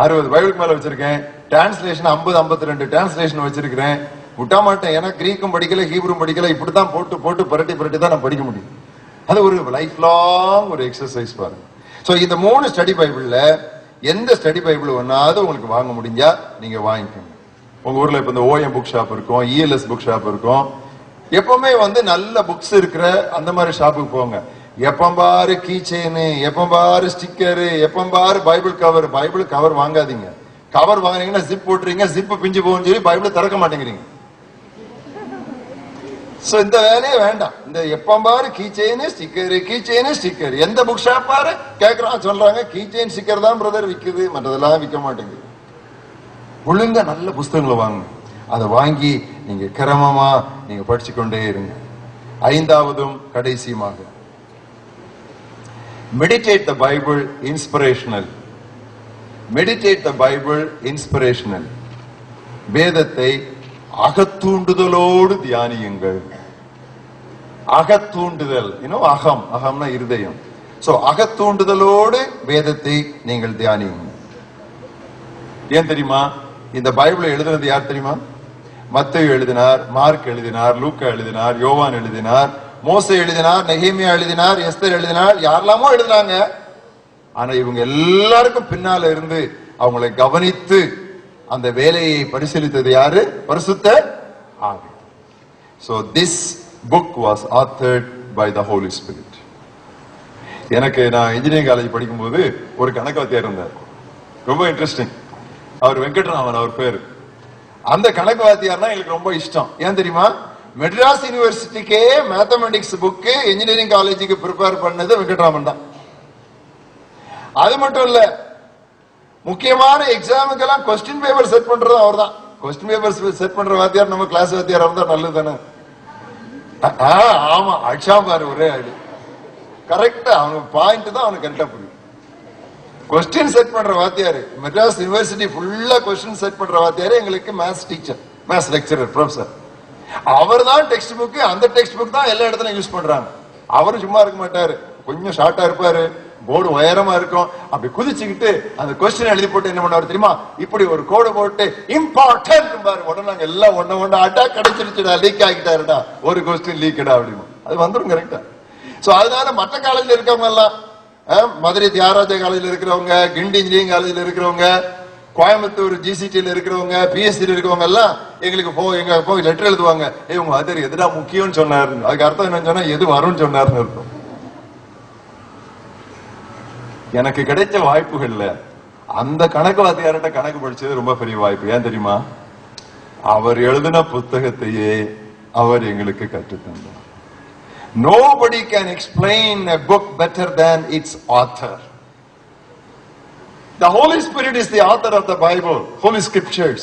60 பைபிளுக்கு மேல வச்சிருக்கேன். டிரான்ஸ்லேஷன் 50-52 டிரான்ஸ்லேஷன் வச்சிருக்கிறேன். விட்டா மாட்டேன். ஏன்னா கிரீக்கும் படிக்கல, ஹீப்ரும் படிக்கல, இப்படித்தான் போட்டு போட்டு புரட்டி தான் நான் படிக்க முடியும். அது ஒரு லைஃப் லாங் ஒரு எக்ஸசைஸ் பாருங்க. சோ இந்த 3 ஸ்டடி பைபிள்ல எந்த ஸ்டடி பைபிள் ஒன்னாவது உங்களுக்கு வாங்க முடிஞ்சா நீங்க வாங்கிக்கோங்க. உங்க ஊர்ல இப்ப இந்த ஓஎம் புக் ஷாப் இருக்கும், இஎல்எஸ் புக் ஷாப் இருக்கும். எப்பவுமே நல்ல புக்ஸ் இருக்கிற அந்த மாதிரி ஷாப்புக்கு போங்க. எப்பம்பாரு கீ செயின், எப்பம்பாரு ஸ்டிக்கரு, எப்பம்பாரு பைபிள் கவர் வாங்காதீங்க. கவர் வாங்குறீங்கன்னா ஜிப் போட்டுறீங்க, ஜிப் பிஞ்சு போகும் சொல்லி பைபிள் திறக்க மாட்டேங்கிறீங்க. சோ இந்த வேலையே வேண்டாம். இந்த எப்பம்பாரு கீ செயின் ஸ்டிக்கர், எந்த புக் ஷாப் பாரு கேக்குறான் சொல்றாங்க கீ செயின் ஸ்டிக்கர் தான் பிரதர் விக்குது, மற்றதெல்லாம் விற்க மாட்டேங்குது. ஒழுங்கா நல்ல புஸ்தகங்களை வாங்க. அதை வாங்கி நீங்க கிரமமா நீங்க படிச்சு கொண்டே இருங்க. 5வதும் கடைசியுமாக, meditate the Bible inspirational. Meditate the Bible inspirational. வேதத்தை அகத்தூண்டுதலோடு தியானியுங்கள். அகத்தூண்டுதல், அகம்னா இருதயம். சோ அகத்தூண்டுதலோடு வேதத்தை நீங்கள் தியானியுங்கள். ஏன் தெரியுமா? இந்த பைபிளை எழுதினது யார் தெரியுமா? மத்தேயு எழுதினார், மார்க் எழுதினார், லூக்கா எழுதினார், யோவான் எழுதினார், மோசே எழுதினார், நெகேமியா எழுதினார், எஸ்தர் எழுதினார், யாரெல்லாமோ எழுதினாங்க. ஆனா இவங்க எல்லாருக்கும் பின்னால இருந்து அவங்களை கவனித்து அந்த வேலையை பரிசீலித்தது யாரு? பரிசுத்த ஆவி. So this book was authored by the Holy Spirit. எனக்கு நான் இன்ஜினியரிங் காலேஜ் படிக்கும்போது ஒரு கணக்கு வாத்தியார் இருந்தார், ரொம்ப இன்ட்ரெஸ்டிங். அவர் வெங்கட்ராமன் அவர் பேரு. அந்த கணக்கு வாத்தியார்னா எங்களுக்கு ரொம்ப இஷ்டம். ஏன் தெரியுமா? மெட்ராஸ் யூனிவர்சிட்டிக்கே மேத்தமெட்டிக்ஸ் புக்கு இன்ஜினியரிங் காலேஜுக்கு ப்ரிப்பேர் பண்ணது வெங்கட்ராமன் தான். அது மட்டும் இல்ல, முக்கியமான எக்ஸாமுக்கெல்லாம் கொஸ்டின் பேப்பர் செட் பண்றது அவர் தான். கொஸ்டின் பேப்பர் செட் பண்ற வாத்தியார் நம்ம கிளாஸ் வாத்தியார் இருந்தா நல்லது தானே? ஆமா, அடிச்சா பாரு ஒரே அடி. கரெக்டா அவனுக்கு பாயிண்ட் தான் அவனுக்கு கரெக்டா புரியும். கொஸ்டின் செட் பண்ற வாத்தியாரு, மெட்ராஸ் யூனிவர்சிட்டி ஃபுல்லா கொஸ்டின் செட் பண்ற வாத்தியாரு எங்களுக்கு maths teacher, maths lecturer, professor. அவர் தான் டெக்ஸ்ட் புக், அந்த டெக்ஸ்ட் புக் தான் எல்லா இடத்துலயும் யூஸ் பண்றாங்க. அவரும் சும்மா இருக்க மாட்டாரு, கொஞ்சம் ஷார்ட்டா இருப்பாரு, போர்டு உயரமா இருக்கும். அப்படி குதிச்சுக்கிட்டு அந்த கொஸ்டின் எழுதி போட்டு என்ன பண்ணுவாரு தெரியுமா? இப்படி ஒரு கோடு போட்டு இம்பார்ட்டன்ட் பாரு, உடனே நாங்க எல்லாம் ஒண்ணு அட்டா கிடைச்சிருச்சுடா, லீக் ஆகிட்டாருடா, ஒரு கொஸ்டின் லீக்கடா அப்படின்னு அது வந்துடும் கரெக்டா. சோ அதனால மற்ற காலேஜ்ல இருக்கவங்க எல்லாம், மதுரை தியாகராஜா காலேஜ்ல இருக்கிறவங்க, கிண்டி இன்ஜினியரிங் காலேஜ்ல இருக்கிறவங்க, கோயம்புத்தூர் ஜிசிடில இருக்கிறவங்க, பிஎஸ்சில இருக்கிறவங்க எல்லாம் எங்களுக்கு போய் லெட்டர் எழுதுவாங்க. உங்க ஆதர் எதுடா முக்கியம்னு சொன்னாரு. அதுக்கு அர்த்தம் என்ன சொன்னா, எது வரும்னு சொன்னாருன்னு அர்த்தம். எனக்கு கிடைச்ச வாய்ப்புகள்ல அந்த கணக்கு வாத்தியார்கிட்ட கணக்கு படிச்சது ரொம்ப பெரிய வாய்ப்பு. ஏன் தெரியுமா? அவர் எழுதின புத்தகத்தையே அவர் எங்களுக்கு கற்றுத்தந்தார். Nobody can explain a book better than its author. The Holy Spirit is the author of the Bible, Holy Scriptures.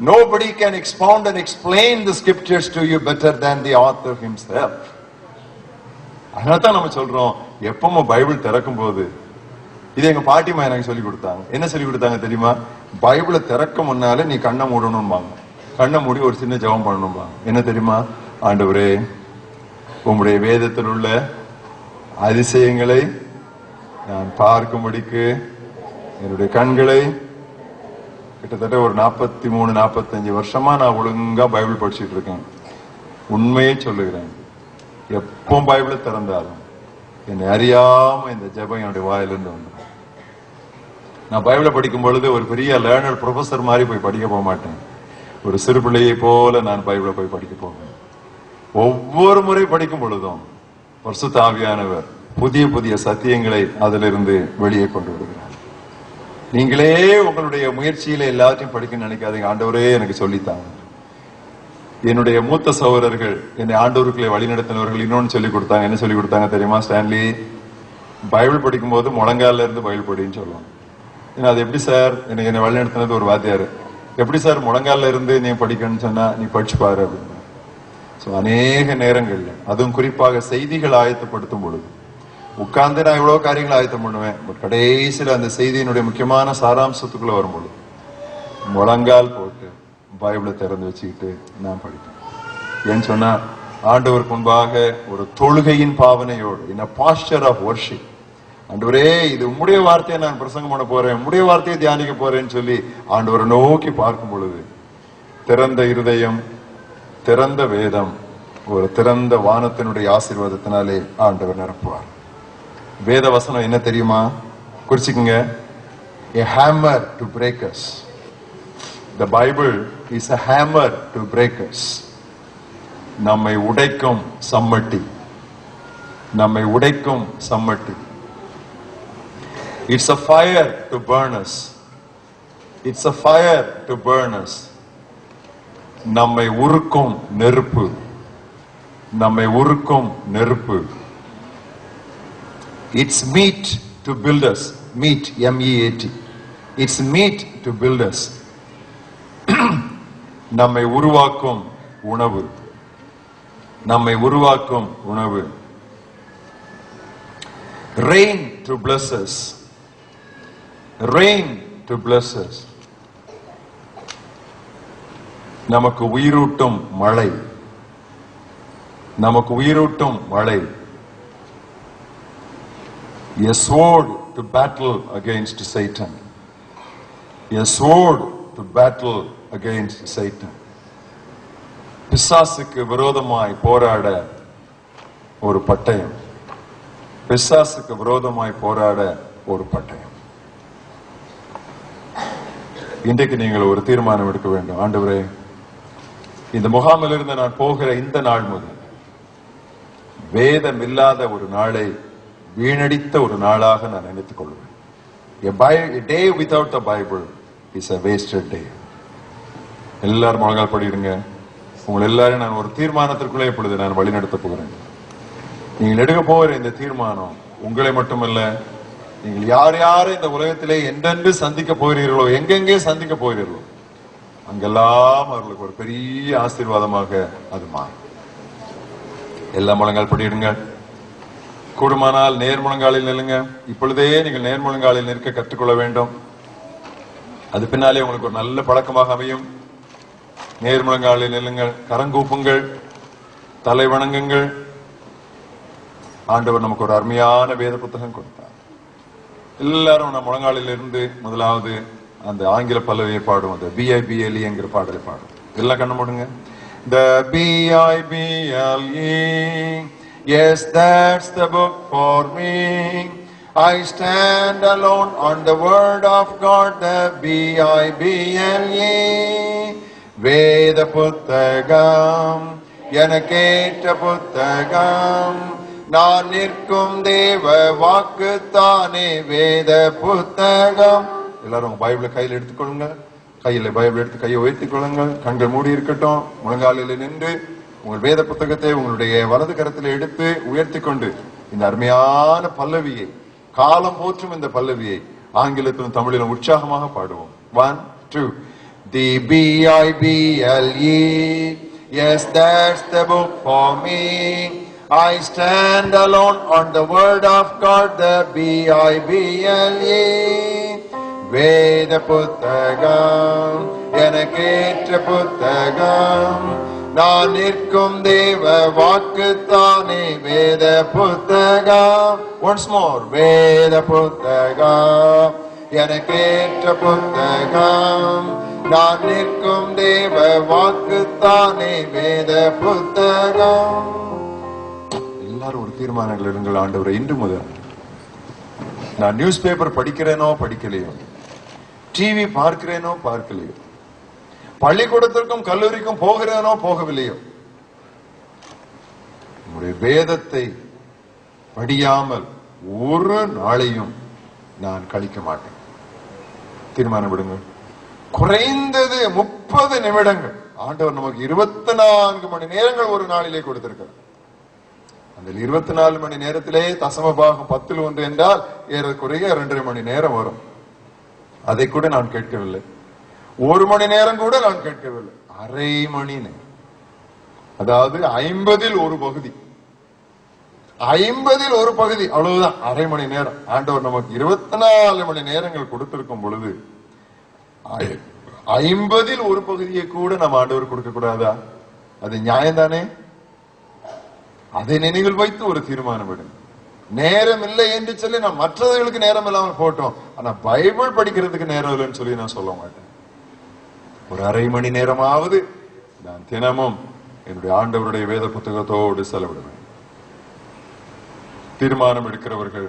Nobody can expound and explain the Scriptures to you better than the author himself. அதனால்தான் நம்ம சொல்றோம், எப்பவும் Bible திறக்கும் போது, இது எங்க பாட்டிமா எனக்கு சொல்லி கொடுத்தாங்க. என்ன சொல்லி கொடுத்தாங்க தெரியுமா? பைபிளை திறக்க முன்னால நீ கண்ணை மூடணும்பாங்க. கண்ணை மூடி ஒரு சின்ன ஜெபம் பண்ணணும்பாங்க. என்ன தெரியுமா? ஆண்டவரே, உம்முடைய வேதத்தில் உள்ள அதிசயங்களை நான் பார்க்கும்படிக்கு என்னுடைய கண்களை, கிட்டத்தட்ட ஒரு 43-45 வருஷமா நான் ஒழுங்கா பைபிள் படிச்சுட்டு இருக்கேன். உண்மையே சொல்லுகிறேன், எப்போ பைபிளை திறந்தாலும் என்னை அறியாம இந்த ஜெபம் என்னுடைய வாயிலிருந்து வந்து, நான் பைபிளை படிக்கும் பொழுது ஒரு பெரிய லேர்னர் ப்ரொஃபசர் மாதிரி போய் படிக்க போக மாட்டேன். ஒரு சிறு பிள்ளையை போல நான் பைபிளை போய் படிக்க போவேன். ஒவ்வொரு முறை படிக்கும் பொழுதும் பரிசுத்த ஆவியானவர் புதிய புதிய சத்தியங்களை அதிலிருந்து வெளியே கொண்டு வருகிறார். நீங்களே உங்களுடைய முயற்சியில எல்லாத்தையும் படிக்க நினைக்காதீங்க. ஆண்டவரே எனக்கு சொல்லித்தாங்க. என்னுடைய மூத்த சகோதரர்கள், என்னை ஆண்டவருக்குள்ளே வழிநடத்தினவர்கள் இன்னொன்னு சொல்லி கொடுத்தாங்க. என்ன சொல்லி கொடுத்தாங்க தெரியுமா? ஸ்டான்லி, பைபிள் படிக்கும் போது முழங்கால இருந்து பைபிள் படின்னு சொல்லுவாங்க. ஏன்னா அது எப்படி சார்? என்னை வழிநடத்தினது ஒரு வாத்தியாரு. எப்படி சார் முழங்கால இருந்து நீ படிக்கணும்னு சொன்னா, நீ படிச்சு பாரு அப்படின்னு. அநேக நேரங்கள்ல, அதுவும் குறிப்பாக செய்திகள் ஆயத்தப்படுத்தும் பொழுது உட்கார்ந்து நான் இவ்வளவு காரியங்களை ஆயத்தம் பண்ணுவேன். பட் கடைசியில் அந்த செய்தியினுடைய முக்கியமான சாராம்சத்துக்குள்ள வரும்பொழுது முழங்கால் போட்டு பைபிளை திறந்து வச்சுக்கிட்டு நான் படிப்பேன். ஏன்னு சொன்னா, ஆண்டவருக்கு முன்பாக ஒரு தொழுகையின் பாவனையோடு, in a posture of worship, ஆண்டவரே இது உம்முடைய வார்த்தையை நான் பிரசங்கம் பண்ண போறேன், உம்முடைய வார்த்தையை தியானிக்க போறேன்னு சொல்லி ஆண்டவரை நோக்கி பார்க்கும் பொழுது திறந்த இருதயம், திறந்த வேதம், ஒரு திறந்த வானத்தினுடைய ஆசீர்வாதத்தினாலே ஆண்டவர் நிரப்புவார். வேத வசனம் என்ன தெரியுமா? குறிச்சுக்குங்க. A hammer to break us. The Bible is a hammer to break us. நம்மை உடைக்கும் சம்மட்டி, நம்மை உடைக்கும் சம்மட்டி. It's a fire to burn us. It's a fire to burn us. நம்மை உருக்கும் நெருப்பு, நம்மை உருக்கும் நெருப்பு. It's meat to build us. Meat, M-E-A-T. It's meat to build us. நம்மை உருவாக்கும் உணவு, நம்மை உருவாக்கும் உணவு. Rain to bless us. Rain to bless us. நமக்கு உயிரூட்டும் மழை, நமக்கு உயிரூட்டும் மழை. A sword to battle against Satan. A sword to battle against Satan. பிசாசுக்கு விரோதமாய் போராட ஒரு பட்டயம், பிசாசுக்கு விரோதமாய் போராட ஒரு பட்டயம். இன்றைக்கு நீங்கள் ஒரு தீர்மானம் எடுக்க வேண்டும். ஆண்டவரே, இந்த முகாமில் இருந்து நான் போகிற இந்த நாள் முதல் வேதம் இல்லாத ஒரு நாளை வீணடித்த ஒரு நாளாக நான் நினைத்துக் கொள்வேன். A day without the Bible is a wasted day. எல்லாரும் முழங்கால் படிடுங்க. உங்கள் எல்லாரும் நான் ஒரு தீர்மானத்திற்குள்ளே இப்பொழுது நான் வழிநடத்த போகிறேன். நீங்கள் எடுக்க போகிற இந்த தீர்மானம் உங்களை மட்டுமல்ல, நீங்கள் யார் யாரை இந்த உலகத்திலே என்றென்று சந்திக்க போகிறீர்களோ, எங்கெங்கே சந்திக்க போகிறீர்களோ, அங்கெல்லாம் அவர்களுக்கு ஒரு பெரிய ஆசீர்வாதமாக அது மாறும். எல்லா முழங்கால் படியிடுங்கள். கூடுமானால் நேர்முழங்காலில் நில்லுங்க. இப்பொழுதே நீங்கள் நேர்முழங்காலில் நிற்க கற்றுக்கொள்ள வேண்டும். அது பின்னாலே உங்களுக்கு ஒரு நல்ல பழக்கமாக அமையும். நேர்முழங்காலில் நில்லுங்கள், கரங்கூப்புங்கள், தலை வணங்குங்கள். ஆண்டவர் நமக்கு ஒரு அருமையான வேத புத்தகம் கொடுத்தார். எல்லாரும் நம்ம முழங்காலில் இருந்து முதலாவது அந்த ஆங்கில பல்லவியை பாடும். அந்த BIBLE என்கிற பாடலை பாடும். எல்லாம் கண்ணு மூடுங்க. The BIBLE, yes, that's the book for me. I stand alone on the word of God. The BIBLE, வேத புத்தகம், எனக்கேற்ற புத்தகம், நான் நிற்கும் தேவ வாக்கு தானே வேத புத்தகம். எல்லாரும் உங்க பைபிளை கையில் எடுத்துக்கொள்ளுங்க. கையில பைபிள் எடுத்து கையை உயர்த்திக் கொள்ளுங்கள். கண்கள் மூடி இருக்கட்டும். முழங்காலில் நின்று உங்கள் வேத புத்தகத்தை உங்களுடைய வலது கரத்தில் எடுத்து உயர்த்தி கொண்டு இந்த அருமையான பல்லவியை, காலம் போற்றும் இந்த பல்லவியை ஆங்கிலத்திலும் தமிழிலும் உற்சாகமாக பாடுவோம். 1, 2. The BIBLE, yes, that's the book for me. I stand alone on the word of God. The BIBLE, வேத புத்தகம், எனக்கேற்ற புத்தகம், நான் நிற்கும் தேவ வாக்கு தானே வேத புத்தகம். Once more. வேத புத்தகம், எனக்கேற்ற புத்தகம், நான் நிற்கும் தேவ வாக்கு தானே வேத புத்தகம். எல்லாரும் ஒரு தீர்மானங்கள் எடுங்கள். ஆண்டவரே, இன்று முதல் நான் நியூஸ் பேப்பர் படிக்கிறேனோ படிக்கலையோ, டிவி பார்க்கிறேனோ பார்க்கலையோ, பள்ளிக்கூடத்திற்கும் கல்லூரிக்கும் போகிறேனோ போகவில்லையோ, உங்களுடைய வேதத்தை படியாமல் ஒரு நாளையும் நான் கழிக்க மாட்டேன். தீர்மானம் விடுங்க. குறைந்தது 30 நிமிடங்கள். ஆண்டவர் நமக்கு 24 மணி நேரங்கள் ஒரு நாளிலே கொடுத்திருக்கிறார். அந்த 24 மணி நேரத்திலே தசம பாகம் 10 என்றால் ஏறக்குறைய 2.5 மணி நேரம் வரும். அதை கூட நான் கேட்கவில்லை. 1 மணி நேரம் கூட நான் கேட்கவில்லை. அரை மணி நேரம், அதாவது 50ல் ஒரு பகுதி, 50ல் ஒரு பகுதி, அவ்வளவுதான் அரை மணி நேரம். ஆண்டவர் நமக்கு 24 மணி நேரங்கள் கொடுத்திருக்கும் பொழுது 50ல் ஒரு பகுதியை கூட நம்ம ஆண்டவர் கொடுக்க கூடாதா? அது நியாயம் தானே? அதை நினைவில் வைத்து ஒரு தீர்மானம் விடுங்க. நேரம் இல்லை என்று சொல்லி நான் மற்றவர்களுக்கு நேரம் இல்லாமல் போட்டோம், ஆனா பைபிள் படிக்கிறதுக்கு நேரம் இல்லைன்னு சொல்லி நான் சொல்ல மாட்டேன். ஒரு அரை மணி நேரமாவது நான் தினமும் என்னுடைய ஆண்டவருடைய வேத புத்தகத்தோடு செலவிடுவேன். தீர்மானம் எடுக்கிறவர்கள்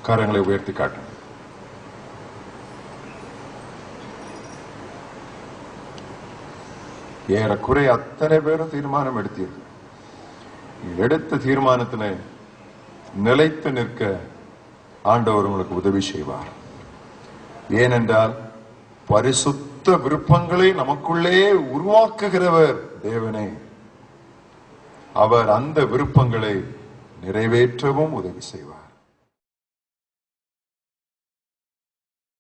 கரங்களை உயர்த்தி காட்டுங்க. ஏறக்குறைய அத்தனை பேரும் தீர்மானம் எடுத்தீர்கள். எடுத்த தீர்மானத்தினை நிலைத்து நிற்க ஆண்டவர் உங்களுக்கு உதவி செய்வார். ஏனென்றால் பரிசுத்த விருப்பங்களை நமக்குள்ளே உருவாக்குகிறவர் தேவனே. அவர் அந்த விருப்பங்களை நிறைவேற்றவும் உதவி செய்வார்.